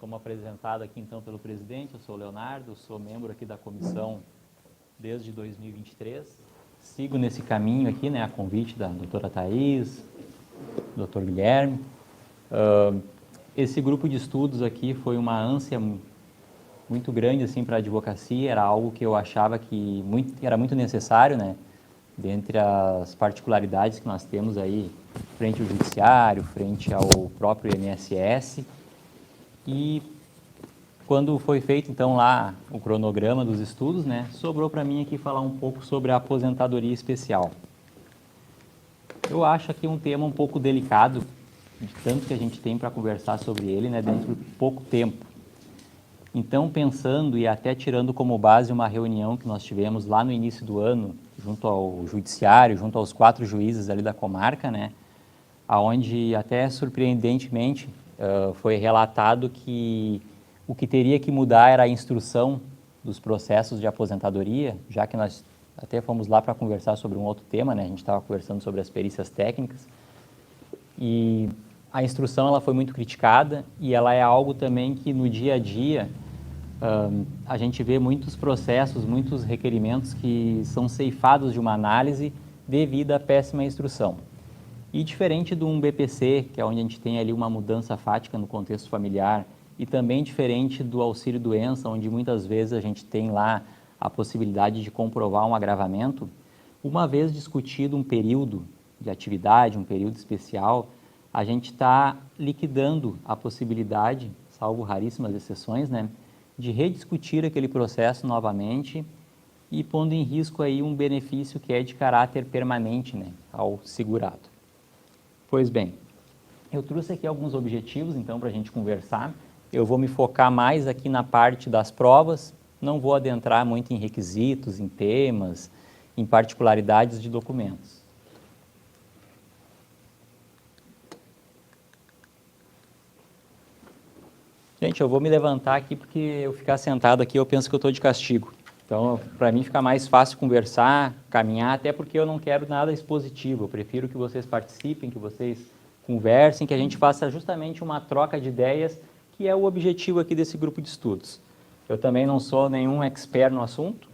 como apresentado aqui então pelo presidente, eu sou o Leonardo, sou membro aqui da comissão desde 2023. Sigo nesse caminho aqui, né, a convite da doutora Thaís, doutor Guilherme. Esse grupo de estudos aqui foi uma ânsia muito grande assim, para a advocacia, era algo que eu achava que era muito necessário, né, dentre as particularidades que nós temos aí frente ao judiciário, frente ao próprio INSS. E quando foi feito então lá o cronograma dos estudos, né, sobrou para mim aqui falar um pouco sobre a aposentadoria especial. Eu acho aqui um tema um pouco delicado, de tanto que a gente tem para conversar sobre ele, né, dentro de pouco tempo. Então, pensando e até tirando como base uma reunião que nós tivemos lá no início do ano, junto ao judiciário, junto aos 4 juízes ali da comarca, né, aonde até surpreendentemente foi relatado que o que teria que mudar era a instrução dos processos de aposentadoria, já que nós até fomos lá para conversar sobre um outro tema, né? A gente estava conversando sobre as perícias técnicas, e a instrução ela foi muito criticada, e ela é algo também que no dia a dia a gente vê muitos processos, muitos requerimentos que são ceifados de uma análise devido à péssima instrução. E diferente de um BPC, que é onde a gente tem ali uma mudança fática no contexto familiar, e também diferente do auxílio-doença, onde muitas vezes a gente tem lá a possibilidade de comprovar um agravamento, uma vez discutido um período de atividade, um período especial, a gente está liquidando a possibilidade, salvo raríssimas exceções, né, de rediscutir aquele processo novamente e pondo em risco aí um benefício que é de caráter permanente, né, ao segurado. Pois bem, eu trouxe aqui alguns objetivos, então, para a gente conversar. Eu vou me focar mais aqui na parte das provas, não vou adentrar muito em requisitos, em temas, em particularidades de documentos. Gente, eu vou me levantar aqui porque eu ficar sentado aqui, eu penso que eu estou de castigo. Então, para mim fica mais fácil conversar, caminhar, até porque eu não quero nada expositivo. Eu prefiro que vocês participem, que vocês conversem, que a gente faça justamente uma troca de ideias, que é o objetivo aqui desse grupo de estudos. Eu também não sou nenhum expert no assunto,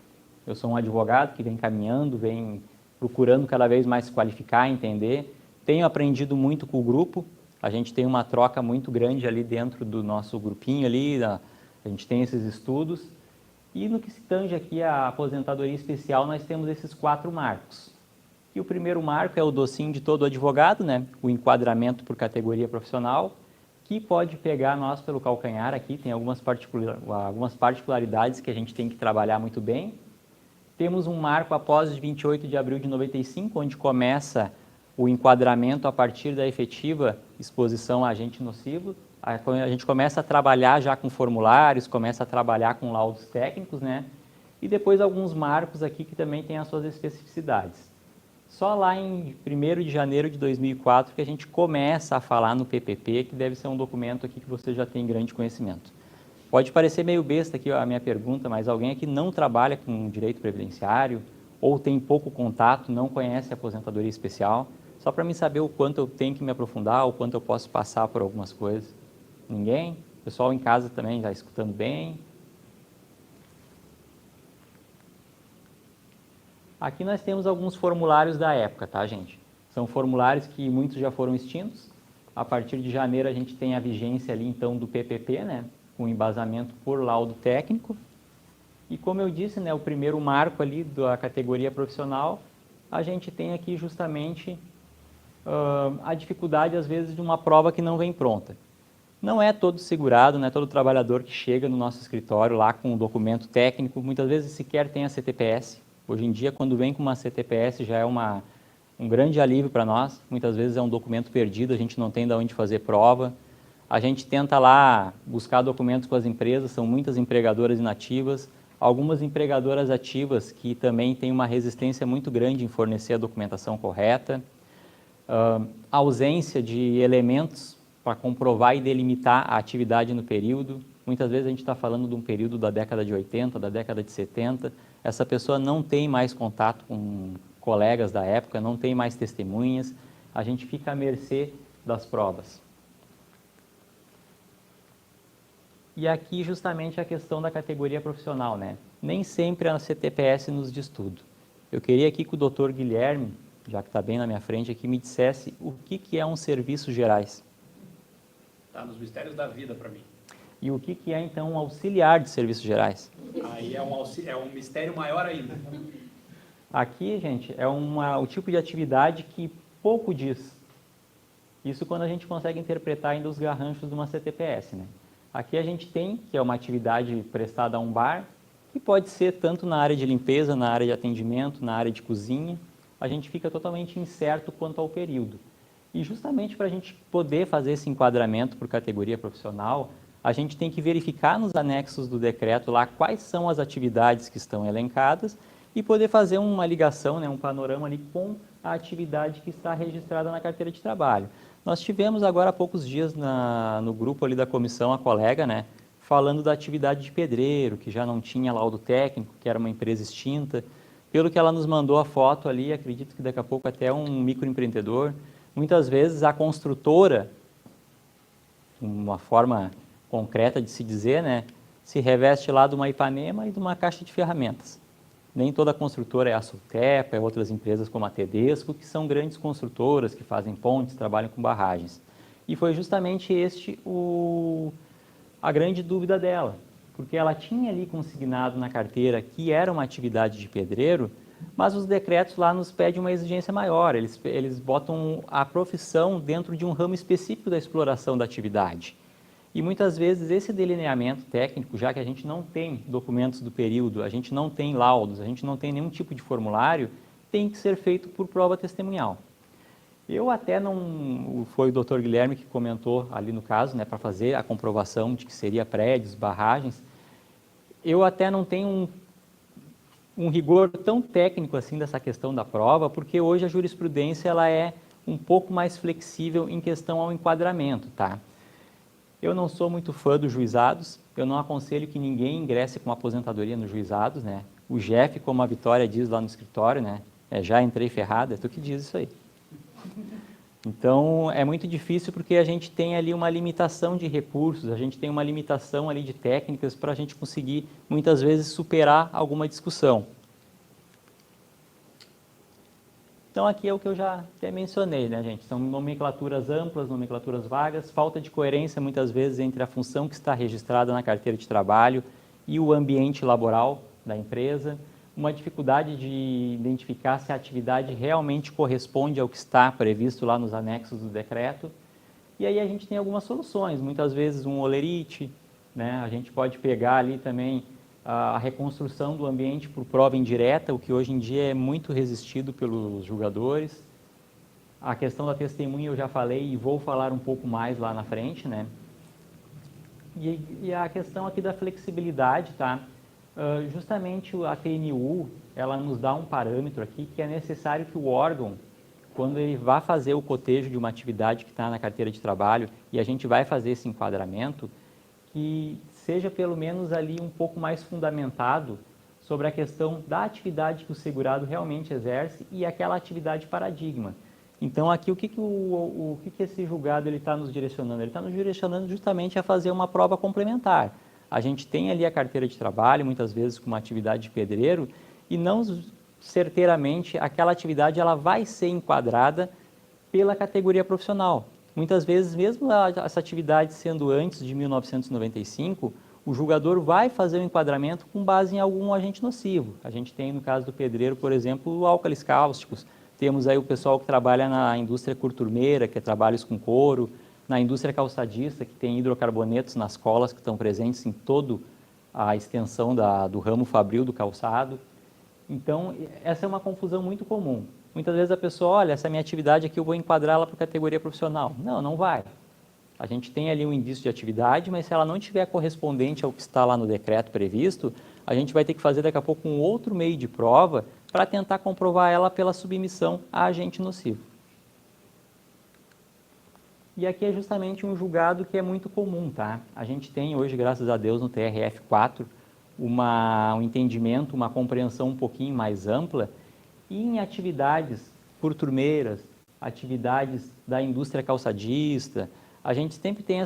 eu sou um advogado que vem caminhando, vem procurando cada vez mais se qualificar, entender. Tenho aprendido muito com o grupo, a gente tem uma troca muito grande ali dentro do nosso grupinho ali, a gente tem esses estudos. E no que se tange aqui a aposentadoria especial, nós temos esses 4 marcos. E o primeiro marco é o docinho de todo advogado, né? O enquadramento por categoria profissional, que pode pegar nós pelo calcanhar aqui, tem algumas particularidades que a gente tem que trabalhar muito bem. Temos um marco após 28 de abril de 95, onde começa o enquadramento a partir da efetiva exposição a agente nocivo. A gente começa a trabalhar já com formulários, começa a trabalhar com laudos técnicos, né? E depois alguns marcos aqui que também têm as suas especificidades. Só lá em 1º de janeiro de 2004 que a gente começa a falar no PPP, que deve ser um documento aqui que você já tem grande conhecimento. Pode parecer meio besta aqui a minha pergunta, mas alguém aqui não trabalha com direito previdenciário ou tem pouco contato, não conhece a aposentadoria especial, só para mim saber o quanto eu tenho que me aprofundar, o quanto eu posso passar por algumas coisas. Ninguém? O pessoal em casa também está escutando bem? Aqui nós temos alguns formulários da época, tá, gente? São formulários que muitos já foram extintos. A partir de janeiro a gente tem a vigência ali, então, do PPP, né? Com embasamento por laudo técnico. E como eu disse, né, o primeiro marco ali da categoria profissional, a gente tem aqui justamente a dificuldade, às vezes, de uma prova que não vem pronta. Não é todo segurado, não é todo trabalhador que chega no nosso escritório lá com um documento técnico, muitas vezes sequer tem a CTPS. Hoje em dia, quando vem com uma CTPS, já é um grande alívio para nós. Muitas vezes é um documento perdido, a gente não tem de onde fazer prova. A gente tenta lá buscar documentos com as empresas, são muitas empregadoras inativas, algumas empregadoras ativas que também têm uma resistência muito grande em fornecer a documentação correta. Ausência de elementos para comprovar e delimitar a atividade no período. Muitas vezes a gente está falando de um período da década de 80, da década de 70, essa pessoa não tem mais contato com colegas da época, não tem mais testemunhas, a gente fica à mercê das provas. E aqui justamente a questão da categoria profissional, né? Nem sempre a CTPS nos diz tudo. Eu queria aqui que o Dr. Guilherme, já que está bem na minha frente aqui, me dissesse o que é um serviços gerais. Está nos mistérios da vida para mim. E o que é, então, um auxiliar de serviços gerais? Aí é um mistério maior ainda. Aqui, gente, é o tipo de atividade que pouco diz. Isso quando a gente consegue interpretar ainda os garranchos de uma CTPS, né? Aqui a gente tem, que é uma atividade prestada a um bar, que pode ser tanto na área de limpeza, na área de atendimento, na área de cozinha. A gente fica totalmente incerto quanto ao período. E justamente para a gente poder fazer esse enquadramento por categoria profissional, a gente tem que verificar nos anexos do decreto lá quais são as atividades que estão elencadas e poder fazer uma ligação, né, um panorama ali com a atividade que está registrada na carteira de trabalho. Nós tivemos agora há poucos dias no grupo ali da comissão a colega, né, falando da atividade de pedreiro, que já não tinha laudo técnico, que era uma empresa extinta. Pelo que ela nos mandou a foto ali, acredito que daqui a pouco até um microempreendedor. Muitas vezes a construtora, uma forma concreta de se dizer, né, se reveste lá de uma Ipanema e de uma caixa de ferramentas. Nem toda construtora é a Sultepa, é outras empresas como a Tedesco, que são grandes construtoras, que fazem pontes, trabalham com barragens. E foi justamente a grande dúvida dela, porque ela tinha ali consignado na carteira que era uma atividade de pedreiro, mas os decretos lá nos pedem uma exigência maior, eles botam a profissão dentro de um ramo específico da exploração da atividade. E muitas vezes esse delineamento técnico, já que a gente não tem documentos do período, a gente não tem laudos, a gente não tem nenhum tipo de formulário, tem que ser feito por prova testemunhal. Eu até não... Foi o Dr. Guilherme que comentou ali no caso, né, para fazer a comprovação de que seria prédios, barragens. Eu até não tenho um rigor tão técnico assim dessa questão da prova, porque hoje a jurisprudência ela é um pouco mais flexível em questão ao enquadramento, tá? Eu não sou muito fã dos juizados, eu não aconselho que ninguém ingresse com aposentadoria nos juizados, né? O Jeff, como a Vitória diz lá no escritório, né? Já entrei ferrado, é tu que diz isso aí. Então, é muito difícil porque a gente tem ali uma limitação de recursos, a gente tem uma limitação ali de técnicas para a gente conseguir, muitas vezes, superar alguma discussão. Então, aqui é o que eu já até mencionei, né, gente? São nomenclaturas amplas, nomenclaturas vagas, falta de coerência, muitas vezes, entre a função que está registrada na carteira de trabalho e o ambiente laboral da empresa, uma dificuldade de identificar se a atividade realmente corresponde ao que está previsto lá nos anexos do decreto. E aí a gente tem algumas soluções, muitas vezes um olerite, né? A gente pode pegar ali também a reconstrução do ambiente por prova indireta, o que hoje em dia é muito resistido pelos julgadores. A questão da testemunha eu já falei e vou falar um pouco mais lá na frente, né? E a questão aqui da flexibilidade, tá? Justamente a TNU, ela nos dá um parâmetro aqui que é necessário que o órgão, quando ele vai fazer o cotejo de uma atividade que está na carteira de trabalho e a gente vai fazer esse enquadramento, que seja pelo menos ali um pouco mais fundamentado sobre a questão da atividade que o segurado realmente exerce e aquela atividade paradigma. Então, aqui, o que esse julgado está nos direcionando? Ele está nos direcionando justamente a fazer uma prova complementar. A gente tem ali a carteira de trabalho, muitas vezes com uma atividade de pedreiro, e não certeiramente aquela atividade ela vai ser enquadrada pela categoria profissional. Muitas vezes, mesmo essa atividade sendo antes de 1995, o julgador vai fazer o enquadramento com base em algum agente nocivo. A gente tem, no caso do pedreiro, por exemplo, álcalis cáusticos. Temos aí o pessoal que trabalha na indústria curturmeira, que é trabalhos com couro, na indústria calçadista, que tem hidrocarbonetos nas colas que estão presentes em toda a extensão do ramo fabril do calçado. Então, essa é uma confusão muito comum. Muitas vezes a pessoa, olha, essa minha atividade aqui eu vou enquadrá-la para categoria profissional. Não, não vai. A gente tem ali um indício de atividade, mas se ela não estiver correspondente ao que está lá no decreto previsto, a gente vai ter que fazer daqui a pouco um outro meio de prova para tentar comprovar ela pela submissão a agente nocivo. E aqui é justamente um julgado que é muito comum, tá? A gente tem hoje, graças a Deus, no TRF4, um entendimento, uma compreensão um pouquinho mais ampla, e em atividades curturmeiras, atividades da indústria calçadista, a gente sempre tem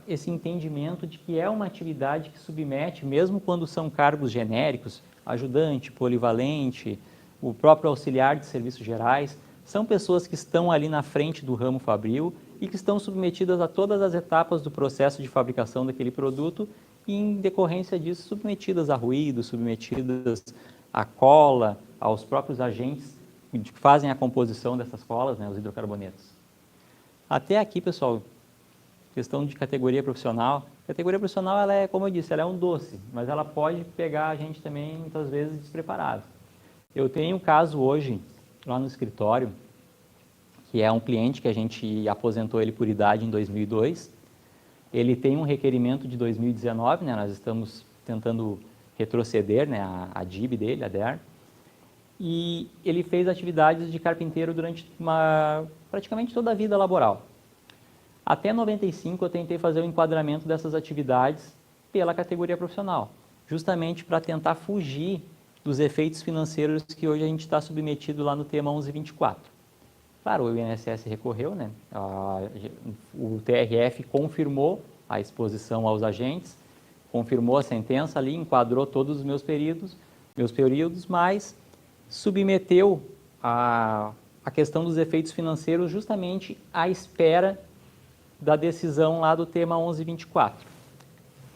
esse entendimento de que é uma atividade que submete, mesmo quando são cargos genéricos, ajudante, polivalente, o próprio auxiliar de serviços gerais, são pessoas que estão ali na frente do ramo fabril e que estão submetidas a todas as etapas do processo de fabricação daquele produto e, em decorrência disso, submetidas a ruído, submetidas à cola, aos próprios agentes que fazem a composição dessas colas, né, os hidrocarbonetos. Até aqui, pessoal, questão de categoria profissional. Categoria profissional, ela é, como eu disse, ela é um doce, mas ela pode pegar a gente também, muitas vezes, despreparado. Eu tenho um caso hoje, lá no escritório, que é um cliente que a gente aposentou ele por idade em 2002. Ele tem um requerimento de 2019, né? Nós estamos tentando retroceder, né, a DIB dele, a DER. E ele fez atividades de carpinteiro durante praticamente toda a vida laboral. Até 95 eu tentei fazer o enquadramento dessas atividades pela categoria profissional, justamente para tentar fugir dos efeitos financeiros que hoje a gente está submetido lá no tema 1124. Claro, o INSS recorreu, né? O TRF confirmou a exposição aos agentes, confirmou a sentença ali, enquadrou todos os meus períodos, mas submeteu a questão dos efeitos financeiros justamente à espera da decisão lá do tema 1124.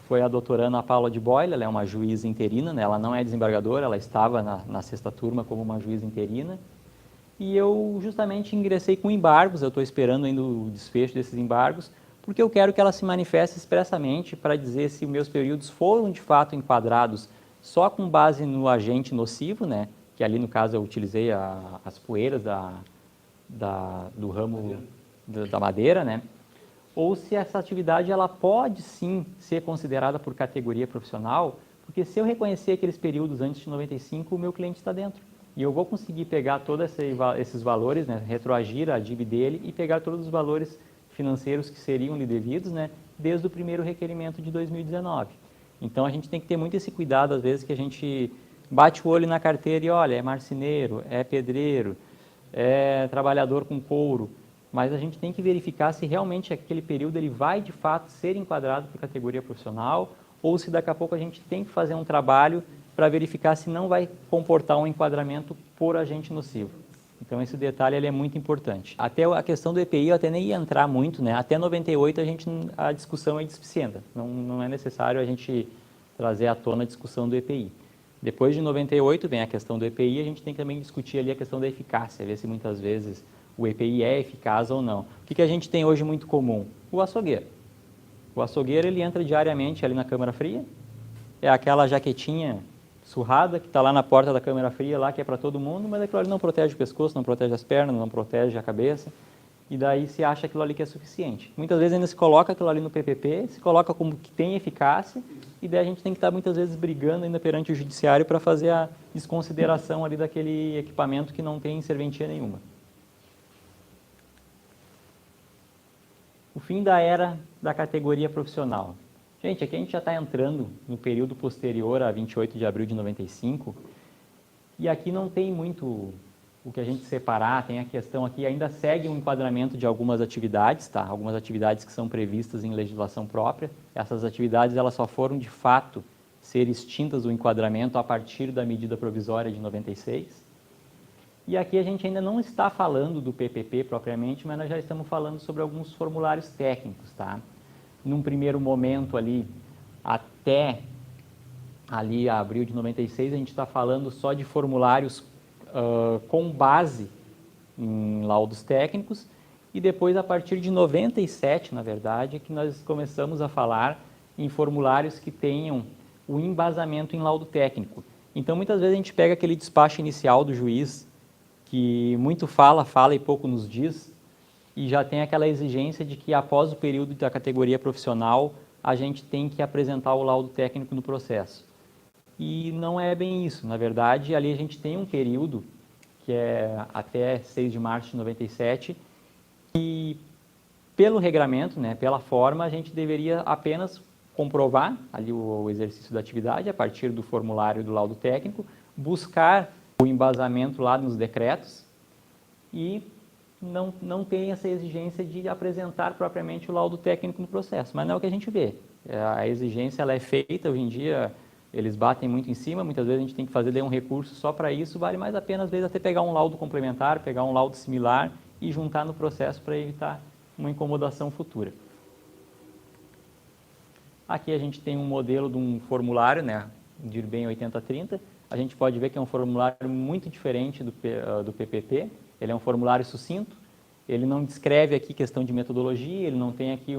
Foi a doutora Ana Paula de Boyle, ela é uma juíza interina, né? Ela não é desembargadora, ela estava na sexta turma como uma juíza interina, e eu justamente ingressei com embargos, eu estou esperando ainda o desfecho desses embargos, porque eu quero que ela se manifeste expressamente para dizer se os meus períodos foram de fato enquadrados só com base no agente nocivo, né? Que ali no caso eu utilizei as poeiras do ramo da madeira, né? Ou se essa atividade ela pode sim ser considerada por categoria profissional, porque se eu reconhecer aqueles períodos antes de 95, o meu cliente está dentro. E eu vou conseguir pegar todos esses valores, né, retroagir a DIB dele e pegar todos os valores financeiros que seriam-lhe devidos, né, desde o primeiro requerimento de 2019. Então a gente tem que ter muito esse cuidado, às vezes, que a gente bate o olho na carteira e olha, é marceneiro, é pedreiro, é trabalhador com couro, mas a gente tem que verificar se realmente aquele período ele vai de fato ser enquadrado por categoria profissional ou se daqui a pouco a gente tem que fazer um trabalho para verificar se não vai comportar um enquadramento por agente nocivo. Então esse detalhe ele é muito importante. Até a questão do EPI eu até nem ia entrar muito, né? Até 98 a discussão é displicente, não é necessário a gente trazer à tona a discussão do EPI. Depois de 98 vem a questão do EPI, a gente tem que também discutir ali a questão da eficácia, ver se muitas vezes o EPI é eficaz ou não. O que a gente tem hoje muito comum? O açougueiro. O açougueiro ele entra diariamente ali na câmara fria, é aquela jaquetinha surrada que está lá na porta da câmara fria, lá que é para todo mundo, mas aquilo ali não protege o pescoço, não protege as pernas, não protege a cabeça, e daí se acha aquilo ali que é suficiente. Muitas vezes ainda se coloca aquilo ali no PPP, se coloca como que tem eficácia, e daí a gente tem que estar muitas vezes brigando ainda perante o judiciário para fazer a desconsideração ali daquele equipamento que não tem serventia nenhuma. O fim da era da categoria profissional. Gente, aqui a gente já está entrando no período posterior a 28 de abril de 95, e aqui não tem muito o que a gente separar, tem a questão aqui, ainda segue um enquadramento de algumas atividades, tá? Algumas atividades que são previstas em legislação própria. Essas atividades elas só foram, de fato, ser extintas do enquadramento a partir da medida provisória de 96. E aqui a gente ainda não está falando do PPP propriamente, mas nós já estamos falando sobre alguns formulários técnicos, tá? Num primeiro momento ali, até ali abril de 96, a gente está falando só de formulários com base em laudos técnicos, e depois, a partir de 97, na verdade, é que nós começamos a falar em formulários que tenham o embasamento em laudo técnico. Então, muitas vezes a gente pega aquele despacho inicial do juiz, que muito fala e pouco nos diz, e já tem aquela exigência de que após o período da categoria profissional, a gente tem que apresentar o laudo técnico no processo. E não é bem isso, na verdade, ali a gente tem um período, que é até 6 de março de 97, e pelo regramento, né, pela forma, a gente deveria apenas comprovar ali o exercício da atividade a partir do formulário do laudo técnico, buscar o embasamento lá nos decretos e não tem essa exigência de apresentar propriamente o laudo técnico no processo, mas não é o que a gente vê. A exigência ela é feita, hoje em dia eles batem muito em cima, muitas vezes a gente tem que fazer um recurso só para isso, vale mais a pena às vezes até pegar um laudo complementar, pegar um laudo similar e juntar no processo para evitar uma incomodação futura. Aqui a gente tem um modelo de um formulário, né, DIRBEM 8030. A gente pode ver que é um formulário muito diferente do PPP. Ele é um formulário sucinto. Ele não descreve aqui questão de metodologia, ele não tem aqui,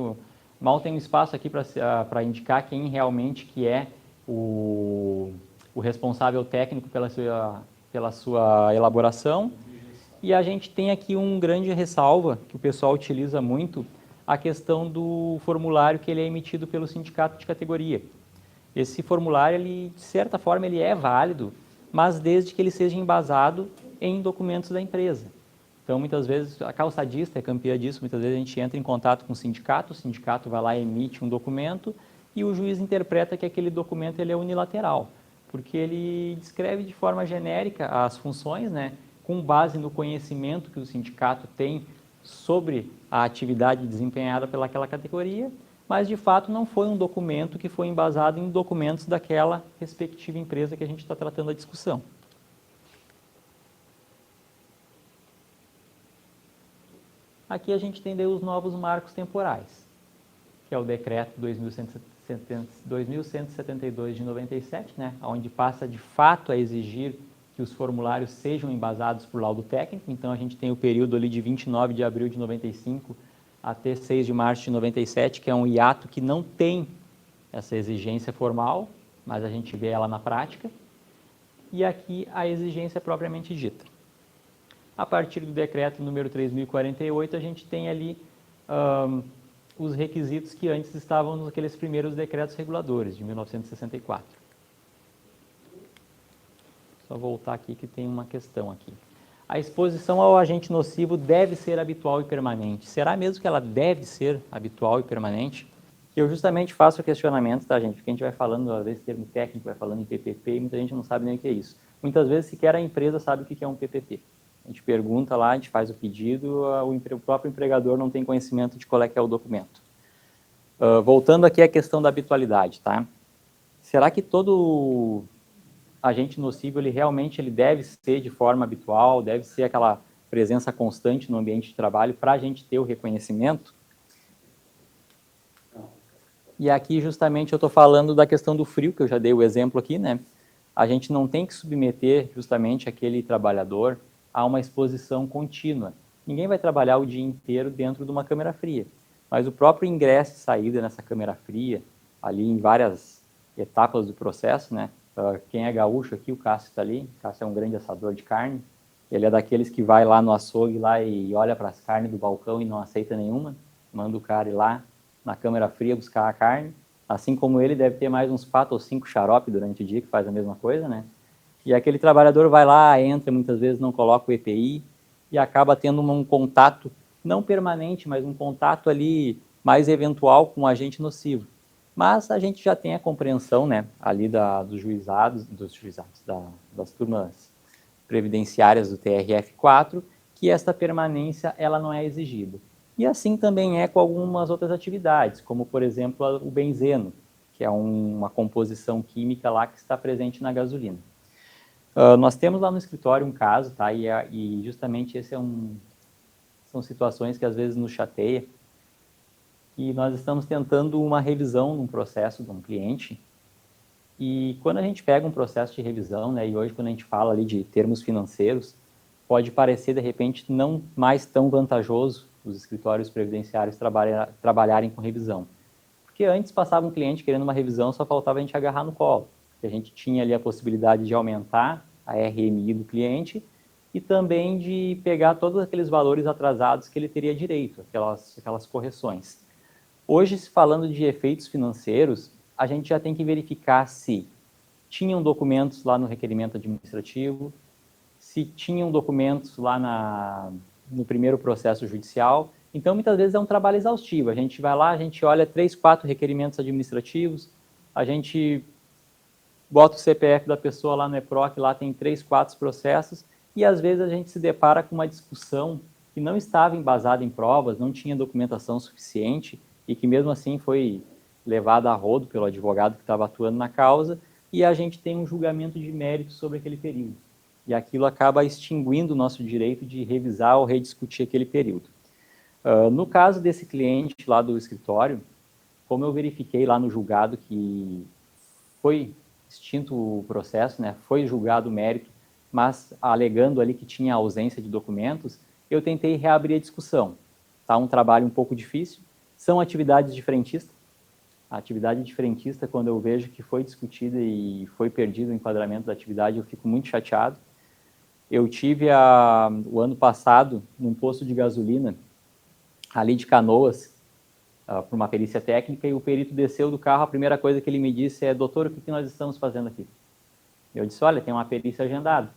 mal tem um espaço aqui para indicar quem realmente que é o responsável técnico pela sua elaboração. E a gente tem aqui um grande ressalva, que o pessoal utiliza muito, a questão do formulário que ele é emitido pelo sindicato de categoria. Esse formulário, ele, de certa forma, ele é válido, mas desde que ele seja embasado em documentos da empresa. Então, muitas vezes, a calçadista é campeã disso, muitas vezes a gente entra em contato com o sindicato vai lá e emite um documento e o juiz interpreta que aquele documento ele é unilateral, porque ele descreve de forma genérica as funções, né, com base no conhecimento que o sindicato tem sobre a atividade desempenhada pelaquela categoria, mas de fato não foi um documento que foi embasado em documentos daquela respectiva empresa que a gente está tratando a discussão. Aqui a gente tem os novos marcos temporais, que é o decreto 2172 de 97, né, onde passa de fato a exigir que os formulários sejam embasados por laudo técnico. Então a gente tem o período ali de 29 de abril de 95 até 6 de março de 97, que é um hiato que não tem essa exigência formal, mas a gente vê ela na prática. E aqui a exigência propriamente dita. A partir do decreto número 3048, a gente tem ali os requisitos que antes estavam naqueles primeiros decretos reguladores, de 1964. Só voltar aqui que tem uma questão aqui. A exposição ao agente nocivo deve ser habitual e permanente. Será mesmo que ela deve ser habitual e permanente? Eu justamente faço o questionamento, tá, gente? Porque a gente vai falando, às vezes, termo técnico, vai falando em PPP, e muita gente não sabe nem o que é isso. Muitas vezes, sequer a empresa sabe o que é um PPP. A gente pergunta lá, a gente faz o pedido, o próprio empregador não tem conhecimento de qual é que é o documento. Voltando aqui à questão da habitualidade, tá? Será que todo agente nocivo, ele realmente deve ser de forma habitual, deve ser aquela presença constante no ambiente de trabalho para a gente ter o reconhecimento? E aqui, justamente, eu estou falando da questão do frio, que eu já dei o exemplo aqui, né? A gente não tem que submeter, justamente, aquele trabalhador a uma exposição contínua. Ninguém vai trabalhar o dia inteiro dentro de uma câmara fria, mas o próprio ingresso e saída nessa câmara fria, ali em várias etapas do processo, né? Quem é gaúcho aqui, o Cássio está ali, o Cássio é um grande assador de carne, ele é daqueles que vai lá no açougue lá e olha para as carnes do balcão e não aceita nenhuma, manda o cara ir lá na câmara fria buscar a carne, assim como ele deve ter mais uns 4 ou 5 xarope durante o dia que faz a mesma coisa, né? E aquele trabalhador vai lá, entra, muitas vezes não coloca o EPI e acaba tendo um contato, não permanente, mas um contato ali mais eventual com um agente nocivo. Mas a gente já tem a compreensão, né, ali dos juizados, das turmas previdenciárias do TRF4, que esta permanência ela não é exigida. E assim também é com algumas outras atividades, como, por exemplo, o benzeno, que é uma composição química lá que está presente na gasolina. Nós temos lá no escritório um caso, tá? E justamente esse são situações que às vezes nos chateia, e nós estamos tentando uma revisão num processo de um cliente, e quando a gente pega um processo de revisão, né, e hoje quando a gente fala ali de termos financeiros, pode parecer de repente não mais tão vantajoso os escritórios previdenciários trabalharem com revisão. Porque antes passava um cliente querendo uma revisão, só faltava a gente agarrar no colo. A gente tinha ali a possibilidade de aumentar a RMI do cliente e também de pegar todos aqueles valores atrasados que ele teria direito, aquelas correções. Hoje, falando de efeitos financeiros, a gente já tem que verificar se tinham documentos lá no requerimento administrativo, se tinham documentos lá no primeiro processo judicial. Então, muitas vezes é um trabalho exaustivo. A gente vai lá, a gente olha 3, 4 requerimentos administrativos, a gente bota o CPF da pessoa lá no EPROC, lá tem 3, 4 processos, e às vezes a gente se depara com uma discussão que não estava embasada em provas, não tinha documentação suficiente e que mesmo assim foi levada a rodo pelo advogado que estava atuando na causa, e a gente tem um julgamento de mérito sobre aquele período. E aquilo acaba extinguindo o nosso direito de revisar ou rediscutir aquele período. No caso desse cliente lá do escritório, como eu verifiquei lá no julgado que foi extinto o processo, né, foi julgado o mérito, mas alegando ali que tinha ausência de documentos, eu tentei reabrir a discussão. Tá um trabalho um pouco difícil, são atividades de frentista. A atividade de frentista, quando eu vejo que foi discutida e foi perdido o enquadramento da atividade, eu fico muito chateado. Eu tive o ano passado, num posto de gasolina, ali de Canoas, para uma perícia técnica, e o perito desceu do carro, a primeira coisa que ele me disse é: doutor, o que nós estamos fazendo aqui? Eu disse: olha, tem uma perícia agendada.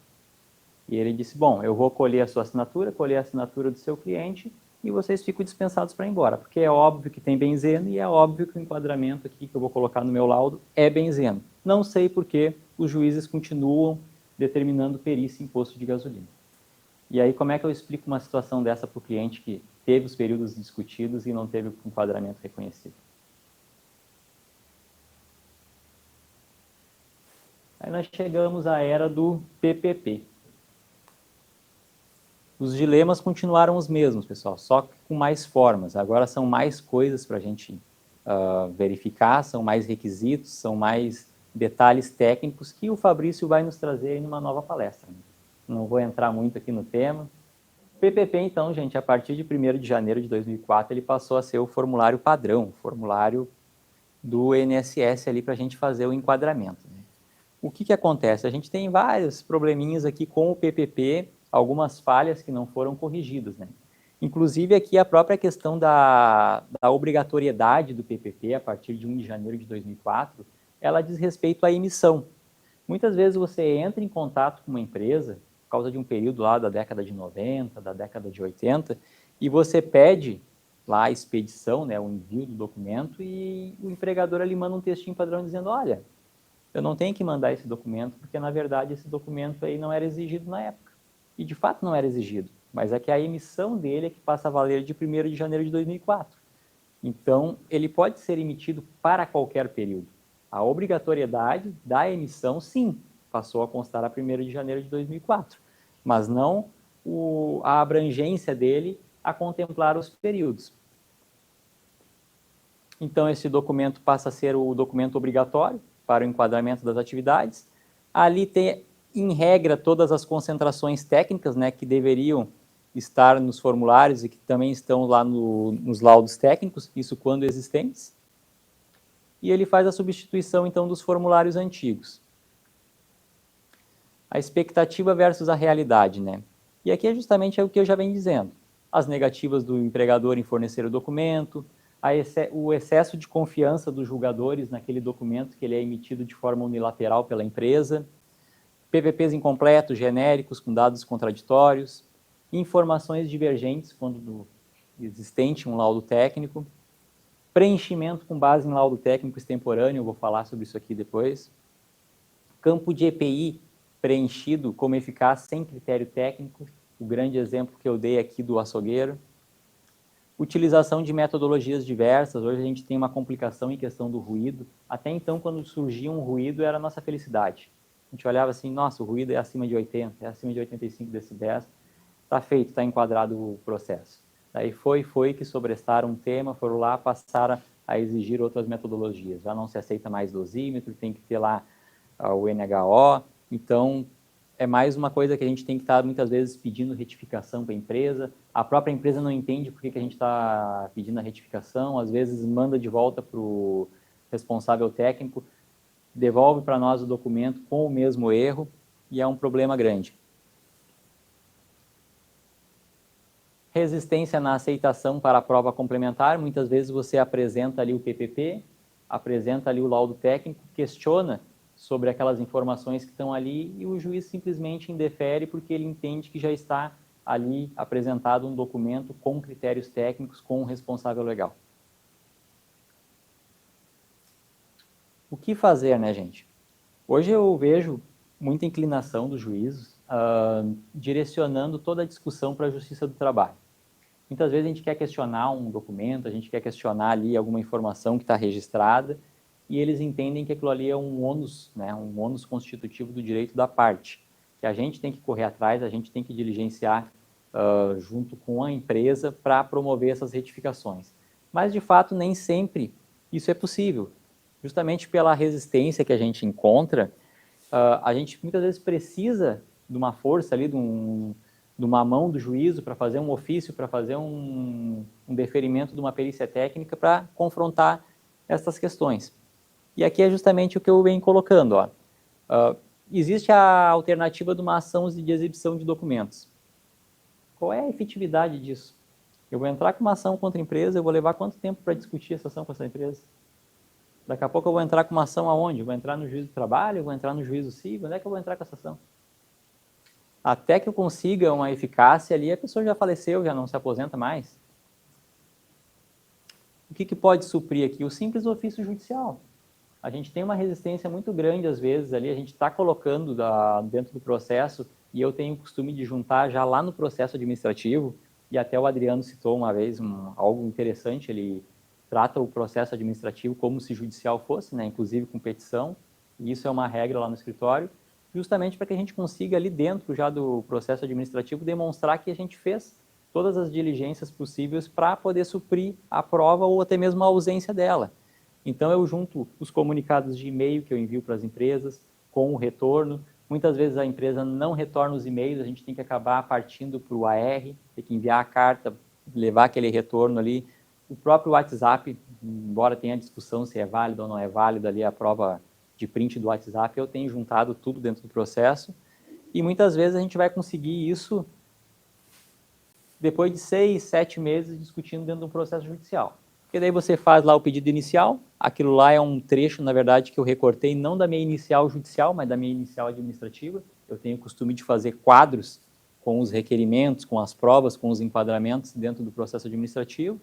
E ele disse: bom, eu vou colher a sua assinatura, colher a assinatura do seu cliente, e vocês ficam dispensados para ir embora, porque é óbvio que tem benzeno e é óbvio que o enquadramento aqui que eu vou colocar no meu laudo é benzeno. Não sei por que os juízes continuam determinando perícia em posto de gasolina. E aí, como é que eu explico uma situação dessa para o cliente que teve os períodos discutidos e não teve o enquadramento reconhecido? Aí nós chegamos à era do PPP. Os dilemas continuaram os mesmos, pessoal, só com mais formas. Agora são mais coisas para a gente verificar, são mais requisitos, são mais detalhes técnicos que o Fabrício vai nos trazer em uma nova palestra. Não vou entrar muito aqui no tema. O PPP, então, gente, a partir de 1º de janeiro de 2004, ele passou a ser o formulário padrão, o formulário do INSS ali para a gente fazer o enquadramento. Né? O que acontece? A gente tem vários probleminhas aqui com o PPP, algumas falhas que não foram corrigidas. Né? Inclusive aqui a própria questão da obrigatoriedade do PPP a partir de 1 de janeiro de 2004, ela diz respeito à emissão. Muitas vezes você entra em contato com uma empresa, por causa de um período lá da década de 90, da década de 80, e você pede lá a expedição, né, o envio do documento, e o empregador ali manda um textinho padrão dizendo: olha, eu não tenho que mandar esse documento, porque na verdade esse documento aí não era exigido na época. E de fato não era exigido, mas é que a emissão dele é que passa a valer de 1º de janeiro de 2004. Então, ele pode ser emitido para qualquer período. A obrigatoriedade da emissão, sim, passou a constar a 1º de janeiro de 2004, mas não a abrangência dele a contemplar os períodos. Então, esse documento passa a ser o documento obrigatório para o enquadramento das atividades. Ali tem, em regra, todas as concentrações técnicas, né, que deveriam estar nos formulários e que também estão lá nos laudos técnicos, isso quando existentes. E ele faz a substituição, então, dos formulários antigos. A expectativa versus a realidade, né? E aqui é justamente o que eu já venho dizendo. As negativas do empregador em fornecer o documento, o excesso de confiança dos julgadores naquele documento que ele é emitido de forma unilateral pela empresa, PVPs incompletos, genéricos, com dados contraditórios, informações divergentes quando existente um laudo técnico, preenchimento com base em laudo técnico extemporâneo, eu vou falar sobre isso aqui depois, campo de EPI preenchido como eficaz sem critério técnico, o grande exemplo que eu dei aqui do açougueiro, utilização de metodologias diversas. Hoje a gente tem uma complicação em questão do ruído. Até então, quando surgia um ruído, era a nossa felicidade. A gente olhava assim: nossa, o ruído é acima de 80, é acima de 85 decibéis, está feito, está enquadrado o processo. Daí foi que sobrestaram um tema, foram lá, passaram a exigir outras metodologias. Já não se aceita mais dosímetro, tem que ter lá o NHO. Então, é mais uma coisa que a gente tem que estar, muitas vezes, pedindo retificação para a empresa. A própria empresa não entende por que a gente está pedindo a retificação, às vezes manda de volta para o responsável técnico, devolve para nós o documento com o mesmo erro, e é um problema grande. Resistência na aceitação para a prova complementar. Muitas vezes você apresenta ali o PPP, apresenta ali o laudo técnico, questiona sobre aquelas informações que estão ali e o juiz simplesmente indefere porque ele entende que já está ali apresentado um documento com critérios técnicos, com um responsável legal. O que fazer, né, gente? Hoje eu vejo muita inclinação dos juízes direcionando toda a discussão para a Justiça do Trabalho. Muitas vezes a gente quer questionar um documento, a gente quer questionar ali alguma informação que está registrada, e eles entendem que aquilo ali é um ônus, né, um ônus constitutivo do direito da parte, que a gente tem que correr atrás, a gente tem que diligenciar junto com a empresa para promover essas retificações. Mas, de fato, nem sempre isso é possível. Justamente pela resistência que a gente encontra, a gente muitas vezes precisa de uma força ali, de uma mão do juízo para fazer um ofício, para fazer um deferimento de uma perícia técnica para confrontar essas questões. E aqui é justamente o que eu venho colocando. Ó. Existe a alternativa de uma ação de exibição de documentos. Qual é a efetividade disso? Eu vou entrar com uma ação contra a empresa, eu vou levar quanto tempo para discutir essa ação com essa empresa? Daqui a pouco eu vou entrar com uma ação aonde? Eu vou entrar no juízo do trabalho, eu vou entrar no juízo civil, onde é que eu vou entrar com essa ação? Até que eu consiga uma eficácia ali, a pessoa já faleceu, já não se aposenta mais. O que pode suprir aqui? O simples ofício judicial. A gente tem uma resistência muito grande, às vezes, ali, a gente está colocando dentro do processo, e eu tenho o costume de juntar já lá no processo administrativo, e até o Adriano citou uma vez algo interessante, ele trata o processo administrativo como se judicial fosse, né, inclusive com petição, e isso é uma regra lá no escritório, justamente para que a gente consiga ali dentro já do processo administrativo demonstrar que a gente fez todas as diligências possíveis para poder suprir a prova ou até mesmo a ausência dela. Então, eu junto os comunicados de e-mail que eu envio para as empresas com o retorno. Muitas vezes a empresa não retorna os e-mails, a gente tem que acabar partindo para o AR, tem que enviar a carta, levar aquele retorno ali. O próprio WhatsApp, embora tenha discussão se é válido ou não é válido ali a prova de print do WhatsApp, eu tenho juntado tudo dentro do processo. E muitas vezes a gente vai conseguir isso depois de 6, 7 meses discutindo dentro de um processo judicial. Porque daí você faz lá o pedido inicial, aquilo lá é um trecho, na verdade, que eu recortei não da minha inicial judicial, mas da minha inicial administrativa. Eu tenho o costume de fazer quadros com os requerimentos, com as provas, com os enquadramentos dentro do processo administrativo.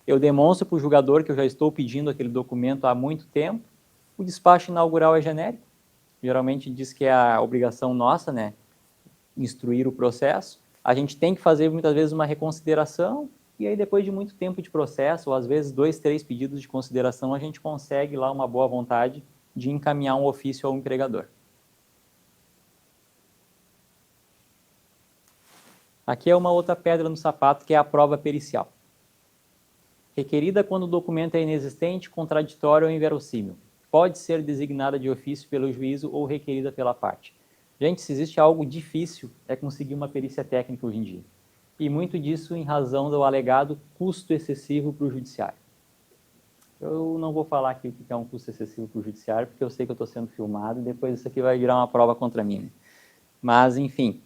Eu demonstro para o julgador que eu já estou pedindo aquele documento há muito tempo. O despacho inaugural é genérico. Geralmente diz que é a obrigação nossa, né, instruir o processo. A gente tem que fazer muitas vezes uma reconsideração, e aí depois de muito tempo de processo, ou às vezes 2, 3 pedidos de consideração, a gente consegue lá uma boa vontade de encaminhar um ofício ao empregador. Aqui é uma outra pedra no sapato, que é a prova pericial. Requerida quando o documento é inexistente, contraditório ou inverossímil. Pode ser designada de ofício pelo juízo ou requerida pela parte. Gente, se existe algo difícil, é conseguir uma perícia técnica hoje em dia. E muito disso em razão do alegado custo excessivo para o judiciário. Eu não vou falar aqui o que é um custo excessivo para o judiciário, porque eu sei que eu estou sendo filmado e depois isso aqui vai virar uma prova contra mim. Mas, enfim.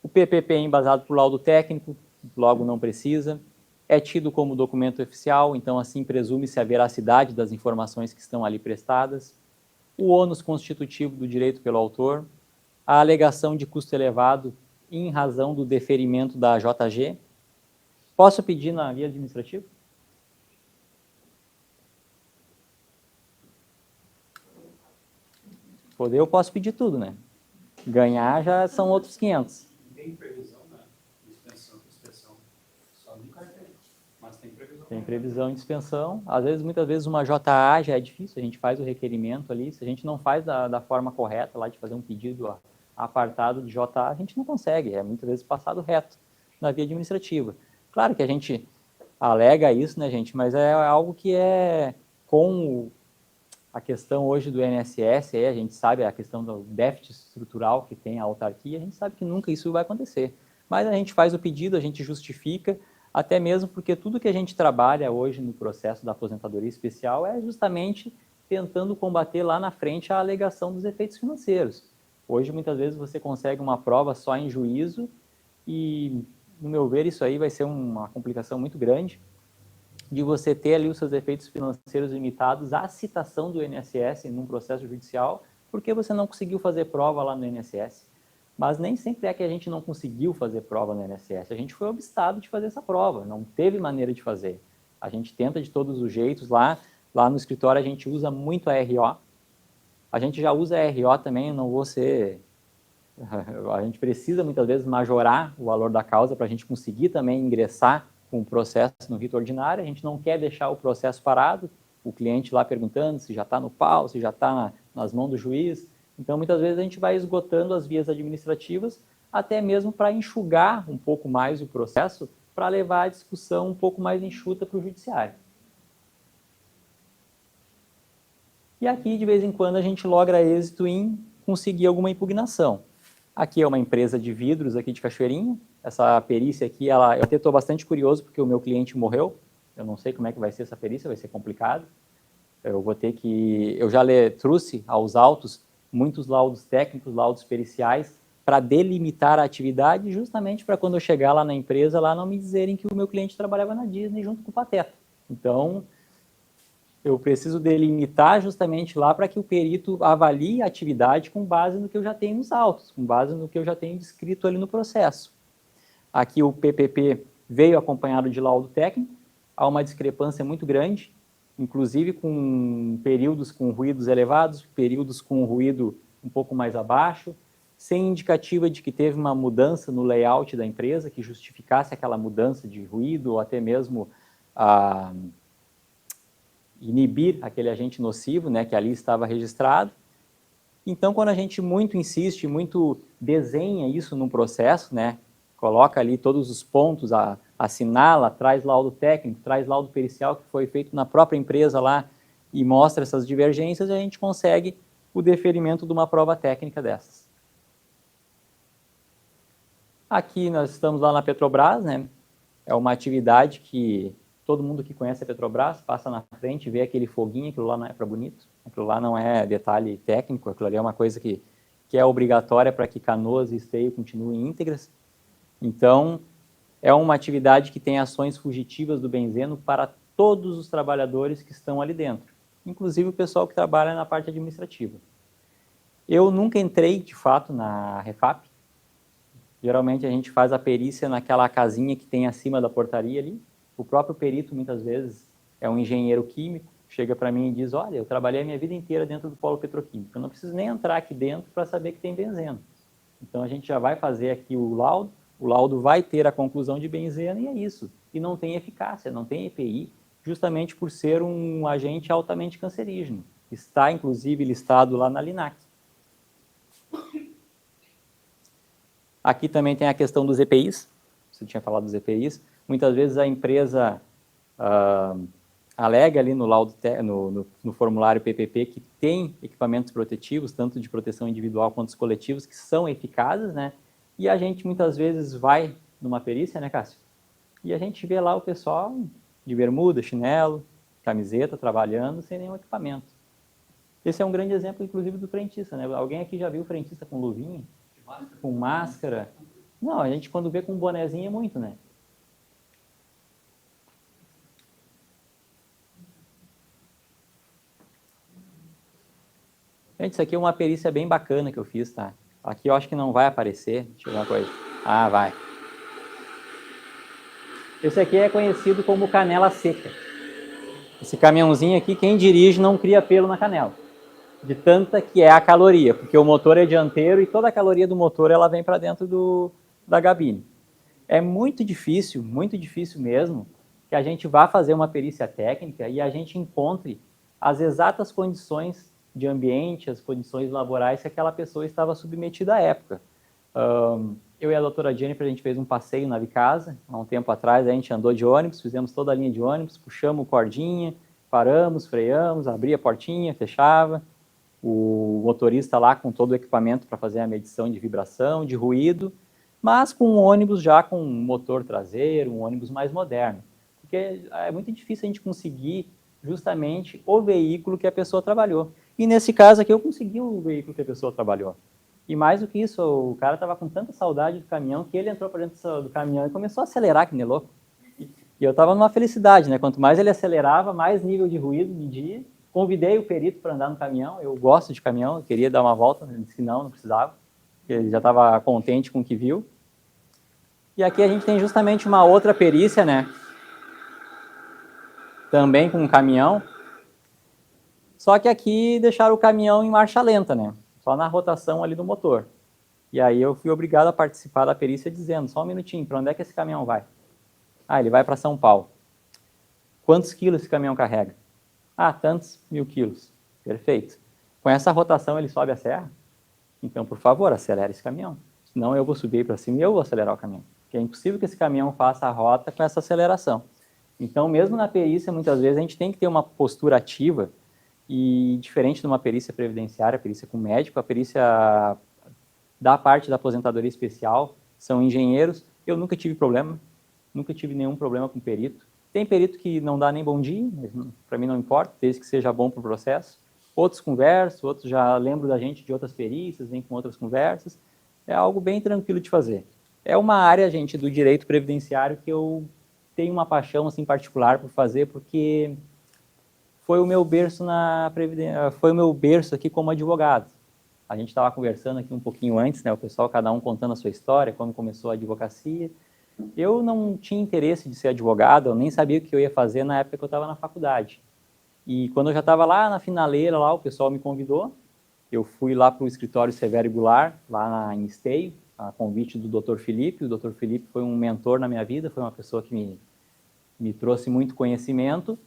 O PPP é embasado por laudo técnico, logo não precisa. É tido como documento oficial, então assim presume-se a veracidade das informações que estão ali prestadas. O ônus constitutivo do direito pelo autor. A alegação de custo elevado em razão do deferimento da JG. Posso pedir na via administrativa? Poder, eu posso pedir tudo, né? Ganhar já são outros 500. Tem previsão na inspeção, só nunca tem, mas tem previsão. Tem previsão de dispensão. Às vezes, muitas vezes, uma JA já é difícil, a gente faz o requerimento ali, se a gente não faz da forma correta, lá de fazer um pedido apartado de JA, a gente não consegue, é muitas vezes passado reto na via administrativa. Claro que a gente alega isso, né, gente, mas é algo que é com a questão hoje do INSS, a gente sabe a questão do déficit estrutural que tem a autarquia, a gente sabe que nunca isso vai acontecer. Mas a gente faz o pedido, a gente justifica, até mesmo porque tudo que a gente trabalha hoje no processo da aposentadoria especial é justamente tentando combater lá na frente a alegação dos efeitos financeiros. Hoje, muitas vezes, você consegue uma prova só em juízo e, no meu ver, isso aí vai ser uma complicação muito grande de você ter ali os seus efeitos financeiros limitados à citação do INSS num processo judicial, porque você não conseguiu fazer prova lá no INSS. Mas nem sempre é que a gente não conseguiu fazer prova no INSS, a gente foi obstado de fazer essa prova, não teve maneira de fazer. A gente tenta de todos os jeitos, lá no escritório a gente usa muito a RO, a gente já usa a RO também, não vou ser A gente precisa, muitas vezes, majorar o valor da causa para a gente conseguir também ingressar com o processo no rito ordinário. A gente não quer deixar o processo parado, o cliente lá perguntando se já está no pau, se já está nas mãos do juiz. Então, muitas vezes, a gente vai esgotando as vias administrativas, até mesmo para enxugar um pouco mais o processo, para levar a discussão um pouco mais enxuta para o judiciário. E aqui, de vez em quando, a gente logra êxito em conseguir alguma impugnação. Aqui é uma empresa de vidros aqui de Cachoeirinha. Essa perícia aqui, eu até estou bastante curioso porque o meu cliente morreu. Eu não sei como é que vai ser essa perícia, vai ser complicado. Eu já trouxe aos autos muitos laudos técnicos, laudos periciais, para delimitar a atividade, justamente para quando eu chegar lá na empresa, lá não me dizerem que o meu cliente trabalhava na Disney junto com o Pateta. Então, eu preciso delimitar justamente lá para que o perito avalie a atividade com base no que eu já tenho nos autos, com base no que eu já tenho descrito ali no processo. Aqui o PPP veio acompanhado de laudo técnico, há uma discrepância muito grande, inclusive com períodos com ruídos elevados, períodos com ruído um pouco mais abaixo, sem indicativa de que teve uma mudança no layout da empresa que justificasse aquela mudança de ruído ou até mesmo inibir aquele agente nocivo, né, que ali estava registrado. Então, quando a gente muito insiste, muito desenha isso num processo, né, coloca ali todos os pontos, assinala, traz laudo técnico, traz laudo pericial que foi feito na própria empresa lá e mostra essas divergências, a gente consegue o deferimento de uma prova técnica dessas. Aqui nós estamos lá na Petrobras, né, é uma atividade que todo mundo que conhece a Petrobras passa na frente e vê aquele foguinho, aquilo lá não é para bonito, aquilo lá não é detalhe técnico, aquilo ali é uma coisa que é obrigatória para que Canoas e Esteio continuem íntegras. Então, é uma atividade que tem ações fugitivas do benzeno para todos os trabalhadores que estão ali dentro, inclusive o pessoal que trabalha na parte administrativa. Eu nunca entrei, de fato, na Refap. Geralmente a gente faz a perícia naquela casinha que tem acima da portaria ali. O próprio perito, muitas vezes, é um engenheiro químico, chega para mim e diz, olha, eu trabalhei a minha vida inteira dentro do polo petroquímico, eu não preciso nem entrar aqui dentro para saber que tem benzeno. Então a gente já vai fazer aqui o laudo vai ter a conclusão de benzeno e é isso. E não tem eficácia, não tem EPI, justamente por ser um agente altamente cancerígeno. Está, inclusive, listado lá na LINAC. Aqui também tem a questão dos EPIs, você tinha falado dos EPIs. Muitas vezes a empresa alega ali no laudo no formulário PPP que tem equipamentos protetivos, tanto de proteção individual quanto os coletivos, que são eficazes, né? E a gente muitas vezes vai numa perícia, né, Cássio? E a gente vê lá o pessoal de bermuda, chinelo, camiseta, trabalhando sem nenhum equipamento. Esse é um grande exemplo, inclusive, do frentista, né? Alguém aqui já viu o frentista com luvinha? Com máscara? Não, a gente quando vê com um bonezinho é muito, né? Gente, isso aqui é uma perícia bem bacana que eu fiz, tá? Aqui eu acho que não vai aparecer. Deixa eu ver uma coisa. Ah, vai. Esse aqui é conhecido como canela seca. Esse caminhãozinho aqui, quem dirige não cria pelo na canela. De tanta que é a caloria, porque o motor é dianteiro e toda a caloria do motor ela vem para dentro da gabine. É muito difícil mesmo, que a gente vá fazer uma perícia técnica e a gente encontre as exatas condições de ambiente, as condições laborais que aquela pessoa estava submetida à época. Eu e a doutora Jennifer, a gente fez um passeio na Vicasa, há um tempo atrás, a gente andou de ônibus, fizemos toda a linha de ônibus, puxamos cordinha, paramos, freamos, abria a portinha, fechava, o motorista lá com todo o equipamento para fazer a medição de vibração, de ruído, mas com um ônibus já com um motor traseiro, um ônibus mais moderno, porque é muito difícil a gente conseguir justamente o veículo que a pessoa trabalhou. E nesse caso aqui eu consegui o veículo que a pessoa trabalhou. E mais do que isso, o cara estava com tanta saudade do caminhão que ele entrou para dentro do caminhão e começou a acelerar, que nem louco. E eu estava numa felicidade, né? Quanto mais ele acelerava, mais nível de ruído media. Convidei o perito para andar no caminhão, eu gosto de caminhão, eu queria dar uma volta, ele disse que não precisava, ele já estava contente com o que viu. E aqui a gente tem justamente uma outra perícia, né? Também com um caminhão, só que aqui deixaram o caminhão em marcha lenta, né? Só na rotação ali do motor. E aí eu fui obrigado a participar da perícia dizendo, só um minutinho, para onde é que esse caminhão vai? Ah, ele vai para São Paulo. Quantos quilos esse caminhão carrega? Ah, tantos 1000 quilos. Perfeito. Com essa rotação ele sobe a serra? Então, por favor, acelere esse caminhão. Senão eu vou subir para cima e eu vou acelerar o caminhão. Porque é impossível que esse caminhão faça a rota com essa aceleração. Então, mesmo na perícia, muitas vezes a gente tem que ter uma postura ativa e diferente de uma perícia previdenciária, a perícia com médico, a perícia da parte da aposentadoria especial, são engenheiros. Eu nunca tive problema, nunca tive nenhum problema com perito. Tem perito que não dá nem bom dia, para mim não importa, desde que seja bom para o processo. Outros conversam, outros já lembram da gente de outras perícias, vêm com outras conversas. É algo bem tranquilo de fazer. É uma área, gente, do direito previdenciário que eu tenho uma paixão assim particular por fazer, porque foi o meu berço foi o meu berço aqui como advogado. A gente estava conversando aqui um pouquinho antes, né, o pessoal, cada um contando a sua história, como começou a advocacia. Eu não tinha interesse de ser advogado, eu nem sabia o que eu ia fazer na época que eu estava na faculdade. E quando eu já estava lá na finaleira, lá, o pessoal me convidou, eu fui lá para o escritório Severo Goulart, lá em Esteio, a convite do Dr. Felipe. O Dr. Felipe foi um mentor na minha vida, foi uma pessoa que me trouxe muito conhecimento,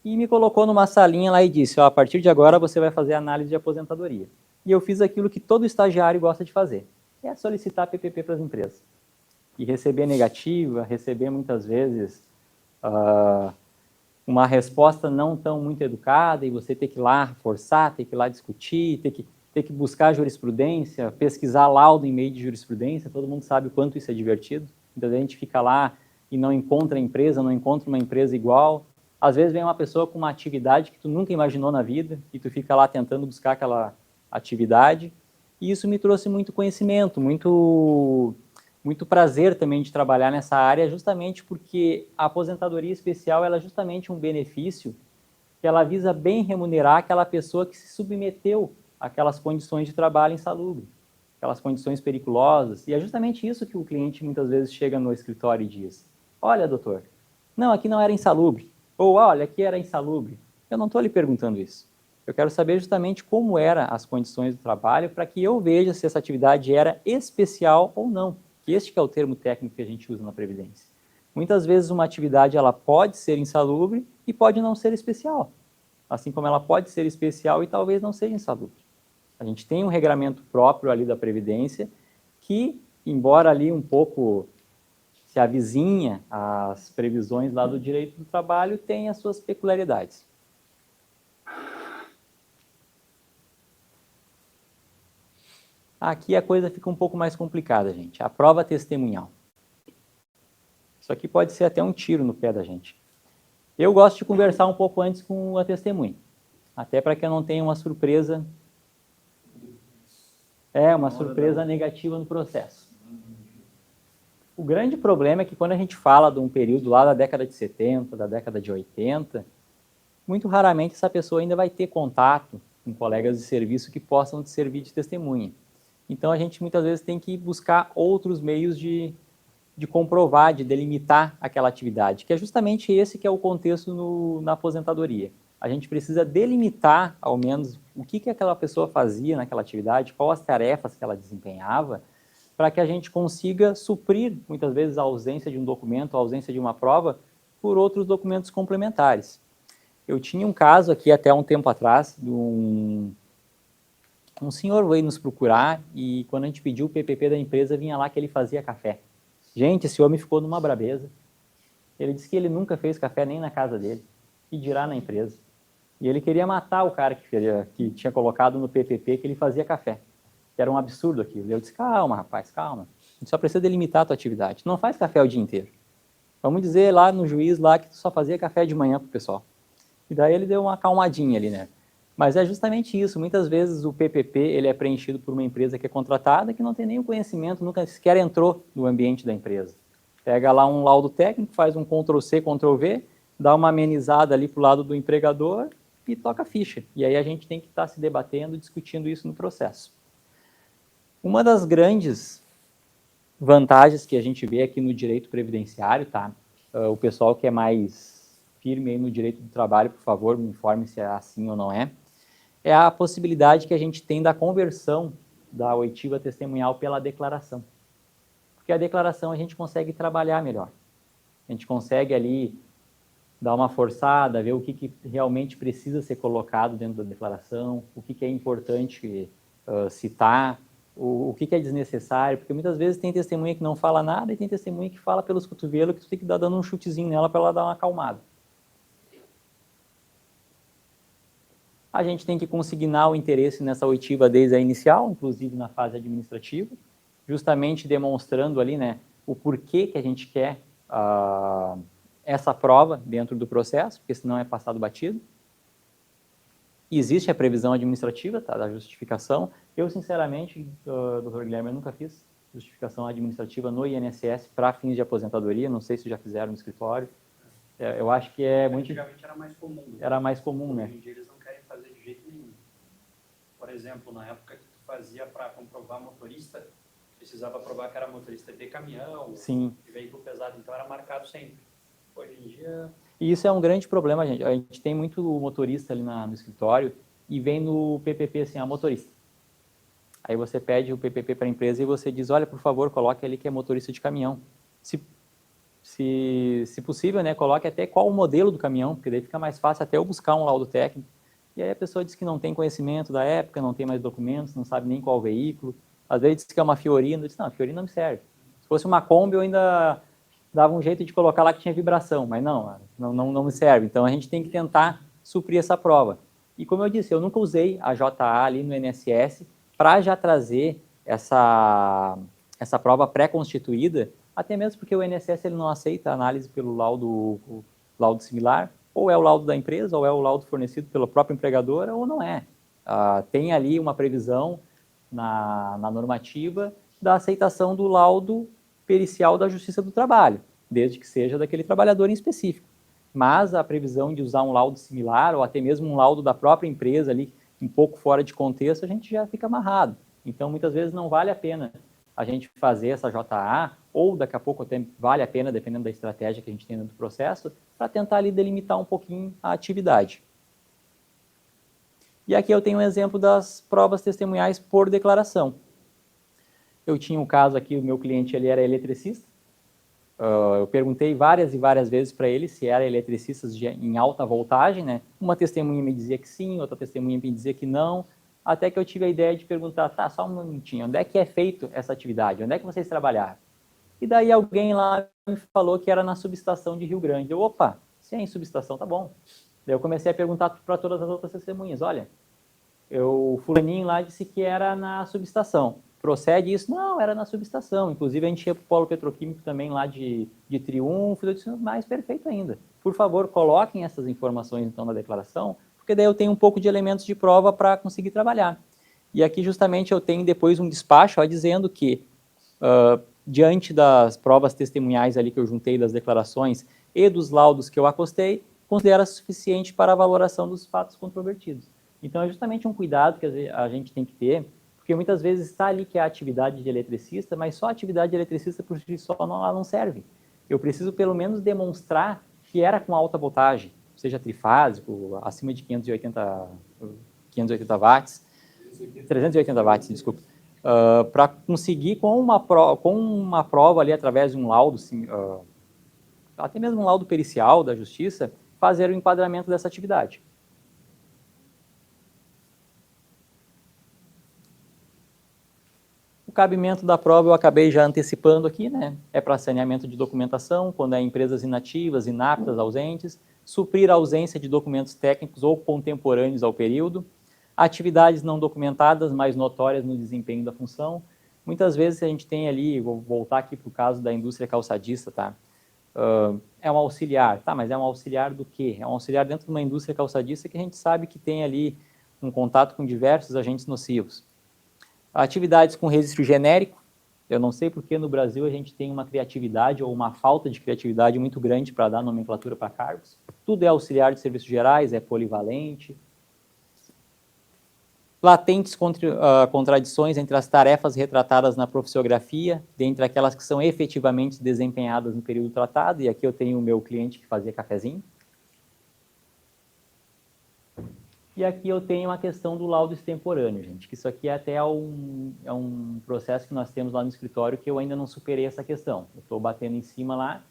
e me colocou numa salinha lá e disse, ó, a partir de agora você vai fazer análise de aposentadoria. E eu fiz aquilo que todo estagiário gosta de fazer, que é solicitar PPP para as empresas. E receber negativa, receber muitas vezes uma resposta não tão muito educada, e você ter que ir lá forçar, ter que ir lá discutir, ter que buscar jurisprudência, pesquisar laudo em meio de jurisprudência. Todo mundo sabe o quanto isso é divertido. Então a gente fica lá e não encontra a empresa, não encontra uma empresa igual. Às vezes vem uma pessoa com uma atividade que tu nunca imaginou na vida e tu fica lá tentando buscar aquela atividade. E isso me trouxe muito conhecimento, muito prazer também de trabalhar nessa área, justamente porque a aposentadoria especial ela é justamente um benefício que ela visa bem remunerar aquela pessoa que se submeteu àquelas condições de trabalho insalubre, aquelas condições periculosas. E é justamente isso que o cliente muitas vezes chega no escritório e diz, olha, doutor, não, aqui não era insalubre, ou olha, aqui era insalubre. Eu não estou lhe perguntando isso. Eu quero saber justamente como eram as condições do trabalho para que eu veja se essa atividade era especial ou não. Este que é o termo técnico que a gente usa na Previdência. Muitas vezes uma atividade ela pode ser insalubre e pode não ser especial. Assim como ela pode ser especial e talvez não seja insalubre. A gente tem um regramento próprio ali da Previdência que, embora ali um pouco se avizinha às previsões lá do direito do trabalho, tem as suas peculiaridades. Aqui a coisa fica um pouco mais complicada, gente. A prova testemunhal. Isso aqui pode ser até um tiro no pé da gente. Eu gosto de conversar um pouco antes com a testemunha, até para que eu não tenha uma surpresa, uma surpresa negativa no processo. O grande problema é que quando a gente fala de um período lá da década de 70, da década de 80, muito raramente essa pessoa ainda vai ter contato com colegas de serviço que possam te servir de testemunha. Então, a gente muitas vezes tem que buscar outros meios de comprovar, de delimitar aquela atividade, que é justamente esse que é o contexto na aposentadoria. A gente precisa delimitar, ao menos, o que aquela pessoa fazia naquela atividade, quais as tarefas que ela desempenhava, para que a gente consiga suprir, muitas vezes, a ausência de um documento, a ausência de uma prova, por outros documentos complementares. Eu tinha um caso aqui, até um tempo atrás, de um senhor veio nos procurar e quando a gente pediu o PPP da empresa, vinha lá que ele fazia café. Gente, esse homem ficou numa brabeza. Ele disse que ele nunca fez café nem na casa dele, e dirá na empresa. E ele queria matar o cara que tinha colocado no PPP que ele fazia café. Era um absurdo aquilo. Eu disse, calma, rapaz, calma. A gente só precisa delimitar a tua atividade. Tu não faz café o dia inteiro. Vamos dizer lá no juiz lá que tu só fazia café de manhã pro pessoal. E daí ele deu uma acalmadinha ali, né? Mas é justamente isso. Muitas vezes o PPP ele é preenchido por uma empresa que é contratada que não tem nenhum conhecimento, nunca sequer entrou no ambiente da empresa. Pega lá um laudo técnico, faz um Ctrl+C, Ctrl+V, dá uma amenizada ali para o lado do empregador e toca a ficha. E aí a gente tem que estar se debatendo, discutindo isso no processo. Uma das grandes vantagens que a gente vê aqui no direito previdenciário, tá? O pessoal que é mais firme aí no direito do trabalho, por favor, me informe se é assim ou não é. É a possibilidade que a gente tem da conversão da oitiva testemunhal pela declaração. Porque a declaração a gente consegue trabalhar melhor. A gente consegue ali dar uma forçada, ver o que realmente precisa ser colocado dentro da declaração, o que é importante citar, o que é desnecessário, porque muitas vezes tem testemunha que não fala nada e tem testemunha que fala pelos cotovelos que tu tem que dar dando um chutezinho nela para ela dar uma acalmada. A gente tem que consignar o interesse nessa oitiva desde a inicial, inclusive na fase administrativa, justamente demonstrando ali, né, o porquê que a gente quer essa prova dentro do processo, porque senão é passado batido. Existe a previsão administrativa, tá, da justificação. Eu, sinceramente, doutor Guilherme, eu nunca fiz justificação administrativa no INSS para fins de aposentadoria, não sei se já fizeram no escritório. Eu acho que é muito... Antigamente era mais comum. Né? Era mais comum, né? Hoje em dia eles não querem fazer de jeito nenhum. Por exemplo, na época que tu fazia para comprovar motorista, precisava provar que era motorista de caminhão, sim, de veículo pesado, então era marcado sempre. Hoje em dia... E isso é um grande problema, gente. A gente tem muito motorista ali no escritório e vem no PPP assim, motorista. Aí você pede o PPP para a empresa e você diz, olha, por favor, coloque ali que é motorista de caminhão. Se possível, né, coloque até qual o modelo do caminhão, porque daí fica mais fácil até eu buscar um laudo técnico. E aí a pessoa diz que não tem conhecimento da época, não tem mais documentos, não sabe nem qual o veículo. Às vezes diz que é uma Fiorino, eu disse, não, a Fiorino não me serve. Se fosse uma Kombi, eu ainda dava um jeito de colocar lá que tinha vibração, mas não me serve. Então a gente tem que tentar suprir essa prova. E como eu disse, eu nunca usei a JA ali no INSS para já trazer essa prova pré-constituída, até mesmo porque o INSS ele não aceita a análise pelo laudo similar, ou é o laudo da empresa, ou é o laudo fornecido pela própria empregadora, ou não é. Tem ali uma previsão na normativa da aceitação do laudo pericial da Justiça do Trabalho, desde que seja daquele trabalhador em específico. Mas a previsão de usar um laudo similar, ou até mesmo um laudo da própria empresa ali, um pouco fora de contexto, a gente já fica amarrado. Então, muitas vezes não vale a pena a gente fazer essa JA, ou daqui a pouco até vale a pena, dependendo da estratégia que a gente tem dentro do processo, para tentar ali delimitar um pouquinho a atividade. E aqui eu tenho um exemplo das provas testemunhais por declaração. Eu tinha um caso aqui, o meu cliente ele era eletricista. Eu perguntei várias e várias vezes para ele se era eletricista em alta voltagem, né? Uma testemunha me dizia que sim, outra testemunha me dizia que não, até que eu tive a ideia de perguntar, tá, só um minutinho, onde é que é feito essa atividade? Onde é que vocês trabalharam? E daí alguém lá me falou que era na subestação de Rio Grande. Eu, opa, se é em subestação, tá bom. Daí eu comecei a perguntar para todas as outras testemunhas, olha, o fulaninho lá disse que era na subestação. Procede isso? Não, era na subestação. Inclusive, a gente ia para o polo petroquímico também lá de Triunfo. Eu disse, mais perfeito ainda. Por favor, coloquem essas informações, então, na declaração, porque daí eu tenho um pouco de elementos de prova para conseguir trabalhar. E aqui, justamente, eu tenho depois um despacho dizendo que, diante das provas testemunhais ali que eu juntei das declarações e dos laudos que eu acostei, considera suficiente para a valoração dos fatos controvertidos. Então, é justamente um cuidado que a gente tem que ter, porque muitas vezes está ali que é a atividade de eletricista, mas só a atividade de eletricista por si só não serve. Eu preciso pelo menos demonstrar que era com alta voltagem, seja trifásico, acima de 580 watts, 380 watts, desculpa, para conseguir com uma prova ali através de um laudo, até mesmo um laudo pericial da justiça, fazer o enquadramento dessa atividade. O cabimento da prova eu acabei já antecipando aqui, né? É para saneamento de documentação, quando é empresas inativas, inaptas, ausentes, suprir a ausência de documentos técnicos ou contemporâneos ao período, atividades não documentadas, mas notórias no desempenho da função. Muitas vezes a gente tem ali, vou voltar aqui para o caso da indústria calçadista, tá? É um auxiliar, tá? Mas é um auxiliar do quê? É um auxiliar dentro de uma indústria calçadista que a gente sabe que tem ali um contato com diversos agentes nocivos. Atividades com registro genérico, eu não sei porque no Brasil a gente tem uma criatividade ou uma falta de criatividade muito grande para dar nomenclatura para cargos. Tudo é auxiliar de serviços gerais, é polivalente. Latentes contradições entre as tarefas retratadas na profissiografia, dentre aquelas que são efetivamente desempenhadas no período tratado, e aqui eu tenho o meu cliente que fazia cafezinho. E aqui eu tenho a questão do laudo extemporâneo, gente, que isso aqui até é um processo que nós temos lá no escritório que eu ainda não superei essa questão. Eu estou batendo em cima lá,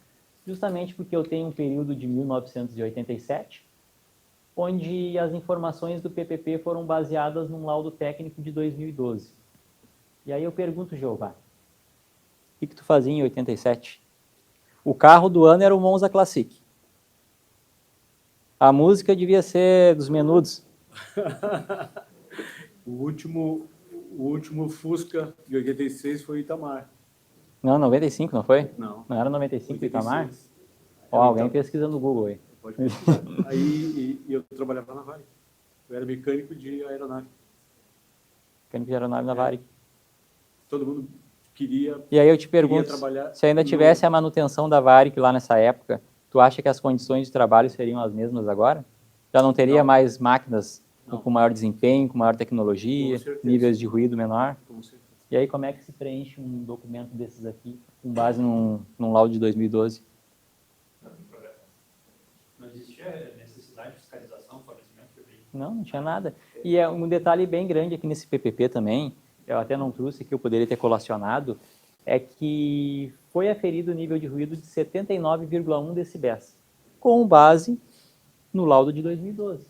justamente porque eu tenho um período de 1987, onde as informações do PPP foram baseadas num laudo técnico de 2012. E aí eu pergunto, Jeová, o que tu fazia em 87? O carro do ano era o Monza Classic. A música devia ser dos Menudos. O último Fusca de 86 foi Itamar. Não, 95, não foi? Não. Não era 95 Itamar? 86. Ó, alguém pesquisa no Google aí. Pode pesquisar. Aí eu trabalhava na Varig. Eu era mecânico de aeronave. Mecânico de aeronave na Varig. Todo mundo queria. E aí eu te pergunto, se ainda tivesse a manutenção da Varig lá nessa época, tu acha que as condições de trabalho seriam as mesmas agora? Já não teria mais máquinas com maior desempenho, com maior tecnologia, níveis de ruído menor? Com certeza. E aí como é que se preenche um documento desses aqui, com base num laudo de 2012? Não existia necessidade de fiscalização, fornecimento de veículo? Não tinha nada. E é um detalhe bem grande aqui nesse PPP também, eu até não trouxe aqui, eu poderia ter colacionado, é que foi aferido o nível de ruído de 79,1 decibéis, com base no laudo de 2012.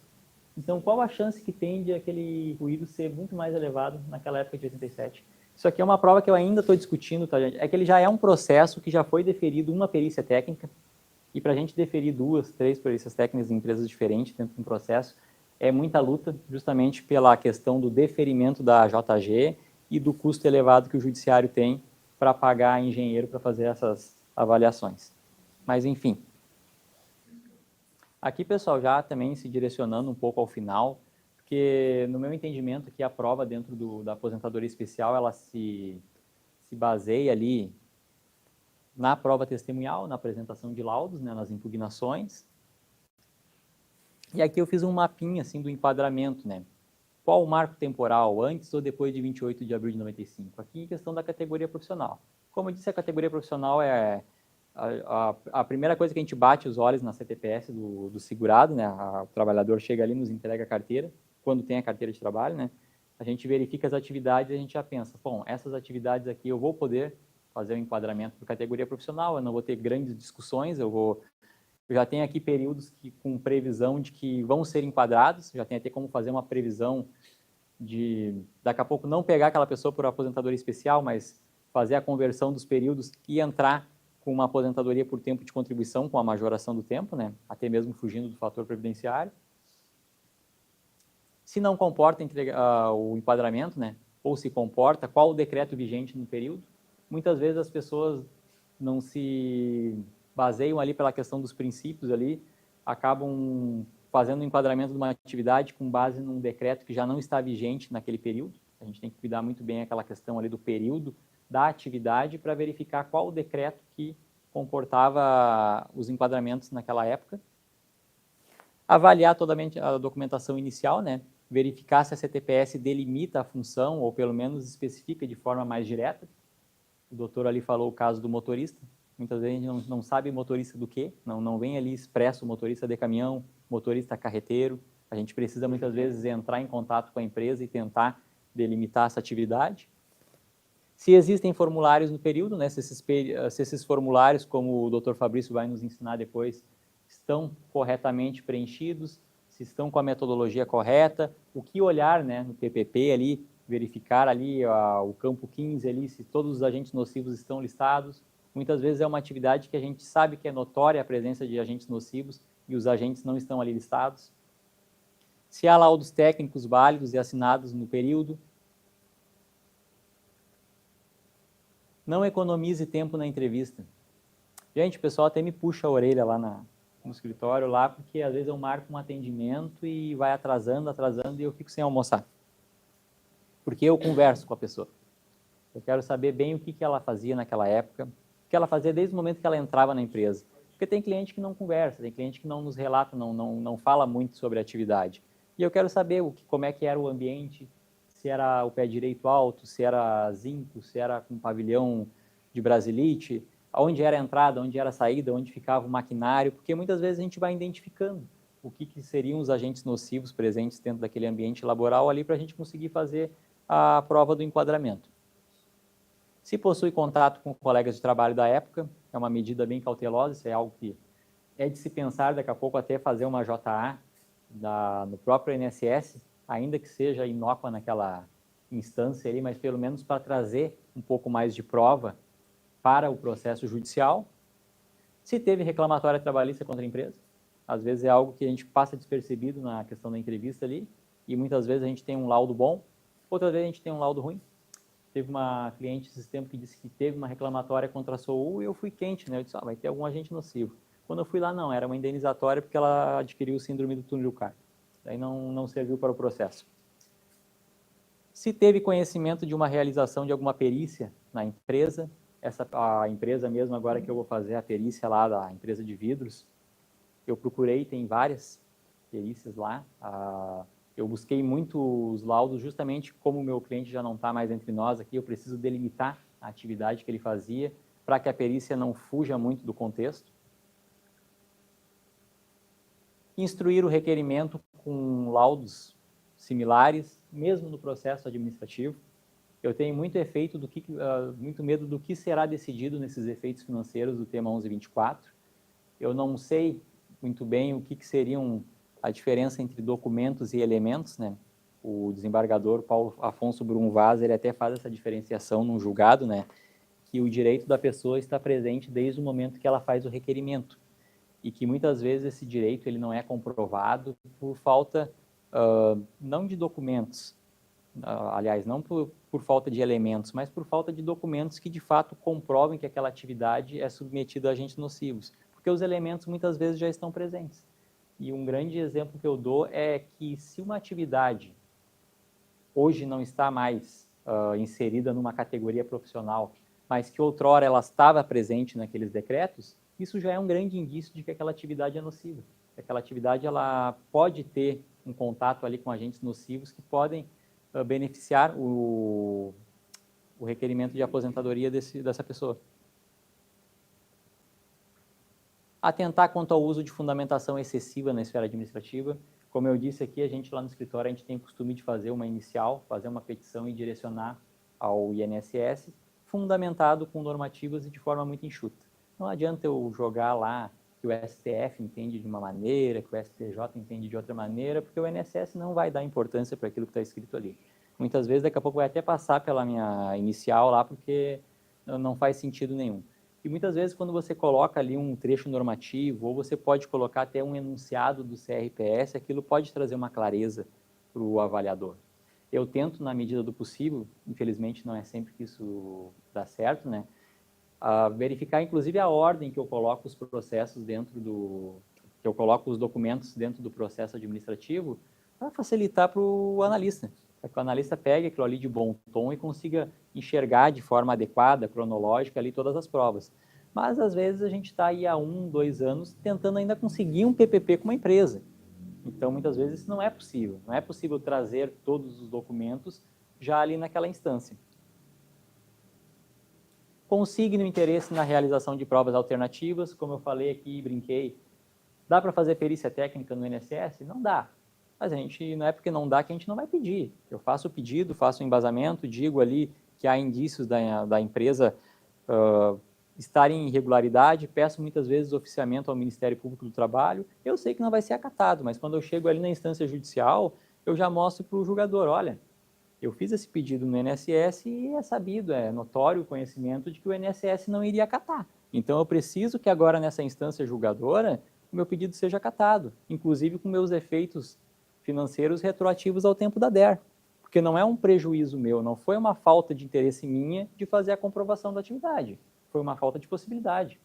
Então, qual a chance que tem de aquele ruído ser muito mais elevado naquela época de 87? Isso aqui é uma prova que eu ainda estou discutindo, tá, gente? É que ele já é um processo que já foi deferido uma perícia técnica, e para a gente deferir 2, 3 perícias técnicas em empresas diferentes dentro de um processo, é muita luta, justamente pela questão do deferimento da JG e do custo elevado que o judiciário tem para pagar engenheiro para fazer essas avaliações. Mas, enfim. Aqui, pessoal, já também se direcionando um pouco ao final, porque, no meu entendimento, aqui a prova dentro da aposentadoria especial, ela se baseia ali na prova testemunhal, na apresentação de laudos, né, nas impugnações. E aqui eu fiz um mapinha assim, do enquadramento, né? Qual o marco temporal, antes ou depois de 28 de abril de 95? Aqui em questão da categoria profissional. Como eu disse, a categoria profissional é a primeira coisa que a gente bate os olhos na CTPS do segurado, né? O trabalhador chega ali, nos entrega a carteira, quando tem a carteira de trabalho, né? A gente verifica as atividades e a gente já pensa, bom, essas atividades aqui eu vou poder fazer o enquadramento por categoria profissional, eu não vou ter grandes discussões, eu já tenho aqui períodos com previsão de que vão ser enquadrados, já tenho até como fazer uma previsão de, daqui a pouco, não pegar aquela pessoa por aposentadoria especial, mas fazer a conversão dos períodos e entrar com uma aposentadoria por tempo de contribuição, com a majoração do tempo, né? Até mesmo fugindo do fator previdenciário. Se não comporta o enquadramento, né? Ou se comporta, qual o decreto vigente no período? Muitas vezes as pessoas não se baseiam ali pela questão dos princípios ali, acabam fazendo o enquadramento de uma atividade com base num decreto que já não está vigente naquele período. A gente tem que cuidar muito bem aquela questão ali do período da atividade para verificar qual o decreto que comportava os enquadramentos naquela época. Avaliar toda a documentação inicial, né? Verificar se a CTPS delimita a função ou pelo menos especifica de forma mais direta. O doutor ali falou o caso do motorista. Muitas vezes a gente não sabe motorista do quê, não vem ali expresso motorista de caminhão, motorista carreteiro. A gente precisa muitas vezes entrar em contato com a empresa e tentar delimitar essa atividade. Se existem formulários no período, né, se esses formulários, como o doutor Fabrício vai nos ensinar depois, estão corretamente preenchidos, se estão com a metodologia correta, o que olhar, né, no PPP ali, verificar ali o campo 15 ali, se todos os agentes nocivos estão listados. Muitas vezes é uma atividade que a gente sabe que é notória a presença de agentes nocivos e os agentes não estão ali listados. Se há laudos técnicos válidos e assinados no período. Não economize tempo na entrevista. Gente, o pessoal até me puxa a orelha lá no escritório, lá, porque às vezes eu marco um atendimento e vai atrasando e eu fico sem almoçar. Porque eu converso com a pessoa. Eu quero saber bem o que ela fazia naquela época, o que ela fazia desde o momento que ela entrava na empresa. Porque tem cliente que não conversa, tem cliente que não nos relata, não fala muito sobre a atividade. E eu quero saber como é que era o ambiente, se era o pé direito alto, se era zinco, se era com pavilhão de brasilite, onde era a entrada, onde era a saída, onde ficava o maquinário, porque muitas vezes a gente vai identificando. o que seriam os agentes nocivos presentes dentro daquele ambiente laboral ali para a gente conseguir fazer a prova do enquadramento. Se possui contato com colegas de trabalho da época, é uma medida bem cautelosa, isso é algo que é de se pensar daqui a pouco até fazer uma JA no próprio INSS, ainda que seja inócua naquela instância ali, mas pelo menos para trazer um pouco mais de prova para o processo judicial. Se teve reclamatória trabalhista contra a empresa, às vezes é algo que a gente passa despercebido na questão da entrevista ali, e muitas vezes a gente tem um laudo bom, outras vezes a gente tem um laudo ruim. Teve uma cliente esses tempos que disse que teve uma reclamatória contra a SOU e eu fui quente, né? Eu disse, vai ter algum agente nocivo. Quando eu fui lá, não, era uma indenizatória porque ela adquiriu o síndrome do túnel do carpo. Daí não serviu para o processo. Se teve conhecimento de uma realização de alguma perícia na empresa, a empresa mesmo, agora que eu vou fazer a perícia lá da empresa de vidros, eu procurei, tem várias perícias lá, eu busquei muitos laudos, justamente como o meu cliente já não está mais entre nós aqui, eu preciso delimitar a atividade que ele fazia, para que a perícia não fuja muito do contexto. Instruir o requerimento com laudos similares, mesmo no processo administrativo. Eu tenho muito muito medo do que será decidido nesses efeitos financeiros do tema 1124. Eu não sei muito bem o que seriam a diferença entre documentos e elementos, né? O desembargador Paulo Afonso Brum Vaz, ele até faz essa diferenciação num julgado, né? Que o direito da pessoa está presente desde o momento que ela faz o requerimento e que muitas vezes esse direito ele não é comprovado por falta não de documentos, aliás, não por falta de elementos, mas por falta de documentos que de fato comprovem que aquela atividade é submetida a agentes nocivos, porque os elementos muitas vezes já estão presentes. E um grande exemplo que eu dou é que se uma atividade hoje não está mais inserida numa categoria profissional, mas que outrora ela estava presente naqueles decretos, isso já é um grande indício de que aquela atividade é nociva. Aquela atividade ela pode ter um contato ali com agentes nocivos que podem beneficiar o requerimento de aposentadoria dessa pessoa. Atentar quanto ao uso de fundamentação excessiva na esfera administrativa. Como eu disse aqui, a gente lá no escritório, a gente tem o costume de fazer uma inicial, fazer uma petição e direcionar ao INSS, fundamentado com normativas e de forma muito enxuta. Não adianta eu jogar lá que o STF entende de uma maneira, que o STJ entende de outra maneira, porque o INSS não vai dar importância para aquilo que está escrito ali. Muitas vezes, daqui a pouco, vai até passar pela minha inicial lá, porque não faz sentido nenhum. E muitas vezes, quando você coloca ali um trecho normativo, ou você pode colocar até um enunciado do CRPS, aquilo pode trazer uma clareza para o avaliador. Eu tento, na medida do possível, infelizmente não é sempre que isso dá certo, né? Verificar, inclusive, a ordem que eu coloco os processos que eu coloco os documentos dentro do processo administrativo, para facilitar para o analista, para que o analista pegue aquilo ali de bom tom e consiga enxergar de forma adequada, cronológica, ali todas as provas. Mas, às vezes, a gente está aí há 1, 2 anos tentando ainda conseguir um PPP com uma empresa. Então, muitas vezes, isso não é possível. Não é possível trazer todos os documentos já ali naquela instância. Consigne o interesse na realização de provas alternativas, como eu falei aqui, brinquei. Dá para fazer perícia técnica no INSS? Não dá. Mas a gente, não é porque não dá que a gente não vai pedir. Eu faço o pedido, faço o embasamento, digo ali que há indícios da empresa estar em irregularidade, peço muitas vezes oficiamento ao Ministério Público do Trabalho. Eu sei que não vai ser acatado, mas quando eu chego ali na instância judicial, eu já mostro para o julgador, olha, eu fiz esse pedido no INSS e é sabido, é notório o conhecimento de que o INSS não iria acatar. Então, eu preciso que agora, nessa instância julgadora, o meu pedido seja acatado, inclusive com meus efeitos financeiros retroativos ao tempo da DER, porque não é um prejuízo meu, não foi uma falta de interesse minha de fazer a comprovação da atividade, foi uma falta de possibilidade.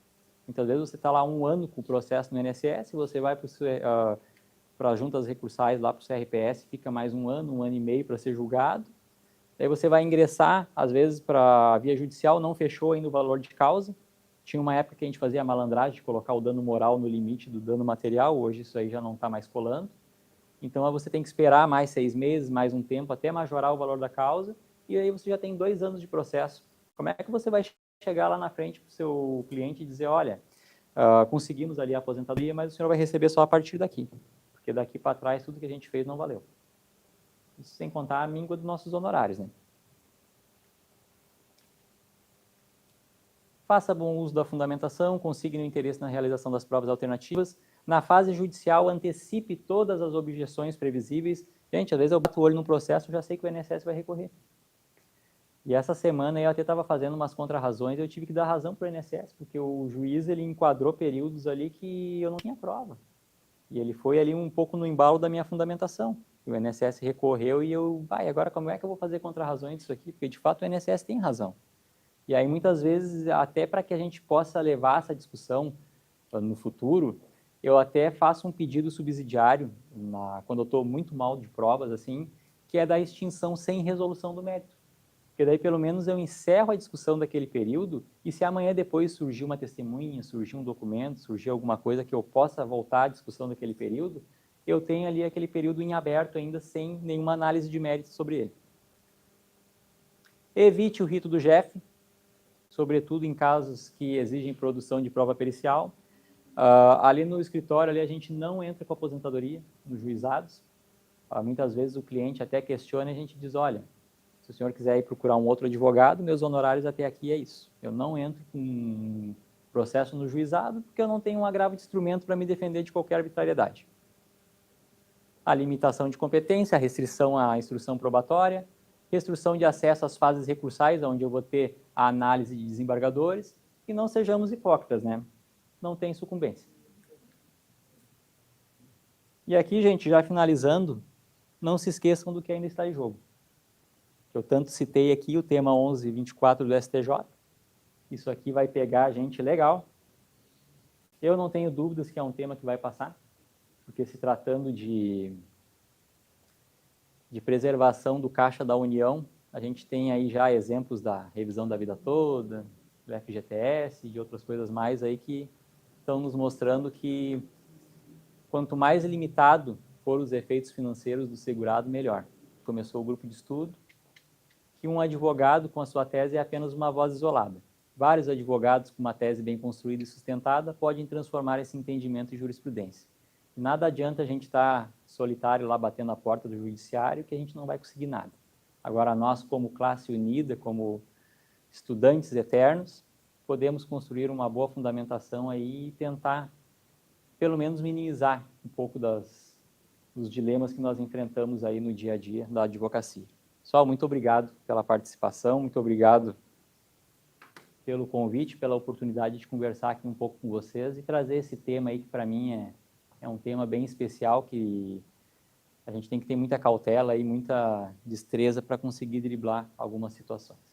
Muitas vezes você está lá 1 ano com o processo no INSS, você vai para as juntas recursais lá para o CRPS, fica mais 1 ano, 1 ano e meio para ser julgado. Daí você vai ingressar, às vezes, para a via judicial, não fechou ainda o valor de causa. Tinha uma época que a gente fazia a malandragem de colocar o dano moral no limite do dano material, hoje isso aí já não está mais colando. Então, você tem que esperar mais 6 meses, mais um tempo, até majorar o valor da causa, e aí você já tem 2 anos de processo. Como é que você vai chegar lá na frente para o seu cliente e dizer, olha, conseguimos ali a aposentadoria, mas o senhor vai receber só a partir daqui. porque daqui para trás tudo que a gente fez não valeu. Isso sem contar a míngua dos nossos honorários, né? Faça bom uso da fundamentação, consigne o interesse na realização das provas alternativas. Na fase judicial, antecipe todas as objeções previsíveis. Gente, às vezes eu bato o olho no processo e já sei que o INSS vai recorrer. E essa semana eu até estava fazendo umas contrarrazões, eu tive que dar razão para o INSS, porque o juiz ele enquadrou períodos ali que eu não tinha prova. E ele foi ali um pouco no embalo da minha fundamentação. E o INSS recorreu e eu, agora como é que eu vou fazer contrarrazões disso aqui? Porque de fato o INSS tem razão. E aí muitas vezes, até para que a gente possa levar essa discussão no futuro, eu até faço um pedido subsidiário, quando eu estou muito mal de provas, assim, que é da extinção sem resolução do mérito. Porque daí pelo menos eu encerro a discussão daquele período e se amanhã depois surgir uma testemunha, surgir um documento, surgir alguma coisa que eu possa voltar à discussão daquele período, eu tenho ali aquele período em aberto ainda sem nenhuma análise de mérito sobre ele. Evite o rito do JEF, sobretudo em casos que exigem produção de prova pericial. Ali no escritório ali a gente não entra com aposentadoria nos juizados. Muitas vezes o cliente até questiona e a gente diz, olha, se o senhor quiser ir procurar um outro advogado, meus honorários até aqui é isso. Eu não entro com processo no juizado porque eu não tenho um agravo de instrumento para me defender de qualquer arbitrariedade. A limitação de competência, a restrição à instrução probatória, restrição de acesso às fases recursais, onde eu vou ter a análise de desembargadores, e não sejamos hipócritas, né? Não tem sucumbência. E aqui, gente, já finalizando, não se esqueçam do que ainda está em jogo. Eu tanto citei aqui o tema 1124 do STJ. Isso aqui vai pegar a gente legal. Eu não tenho dúvidas que é um tema que vai passar, porque se tratando de preservação do caixa da União, a gente tem aí já exemplos da revisão da vida toda, do FGTS e de outras coisas mais aí que estão nos mostrando que quanto mais limitado for os efeitos financeiros do segurado, melhor. Começou o grupo de estudo, que um advogado com a sua tese é apenas uma voz isolada. Vários advogados com uma tese bem construída e sustentada podem transformar esse entendimento em jurisprudência. Nada adianta a gente estar solitário lá batendo a porta do judiciário que a gente não vai conseguir nada. Agora nós, como classe unida, como estudantes eternos, podemos construir uma boa fundamentação aí e tentar, pelo menos, minimizar um pouco dos dilemas que nós enfrentamos aí no dia a dia da advocacia. Pessoal, muito obrigado pela participação, muito obrigado pelo convite, pela oportunidade de conversar aqui um pouco com vocês e trazer esse tema aí que para mim é um tema bem especial que a gente tem que ter muita cautela e muita destreza para conseguir driblar algumas situações.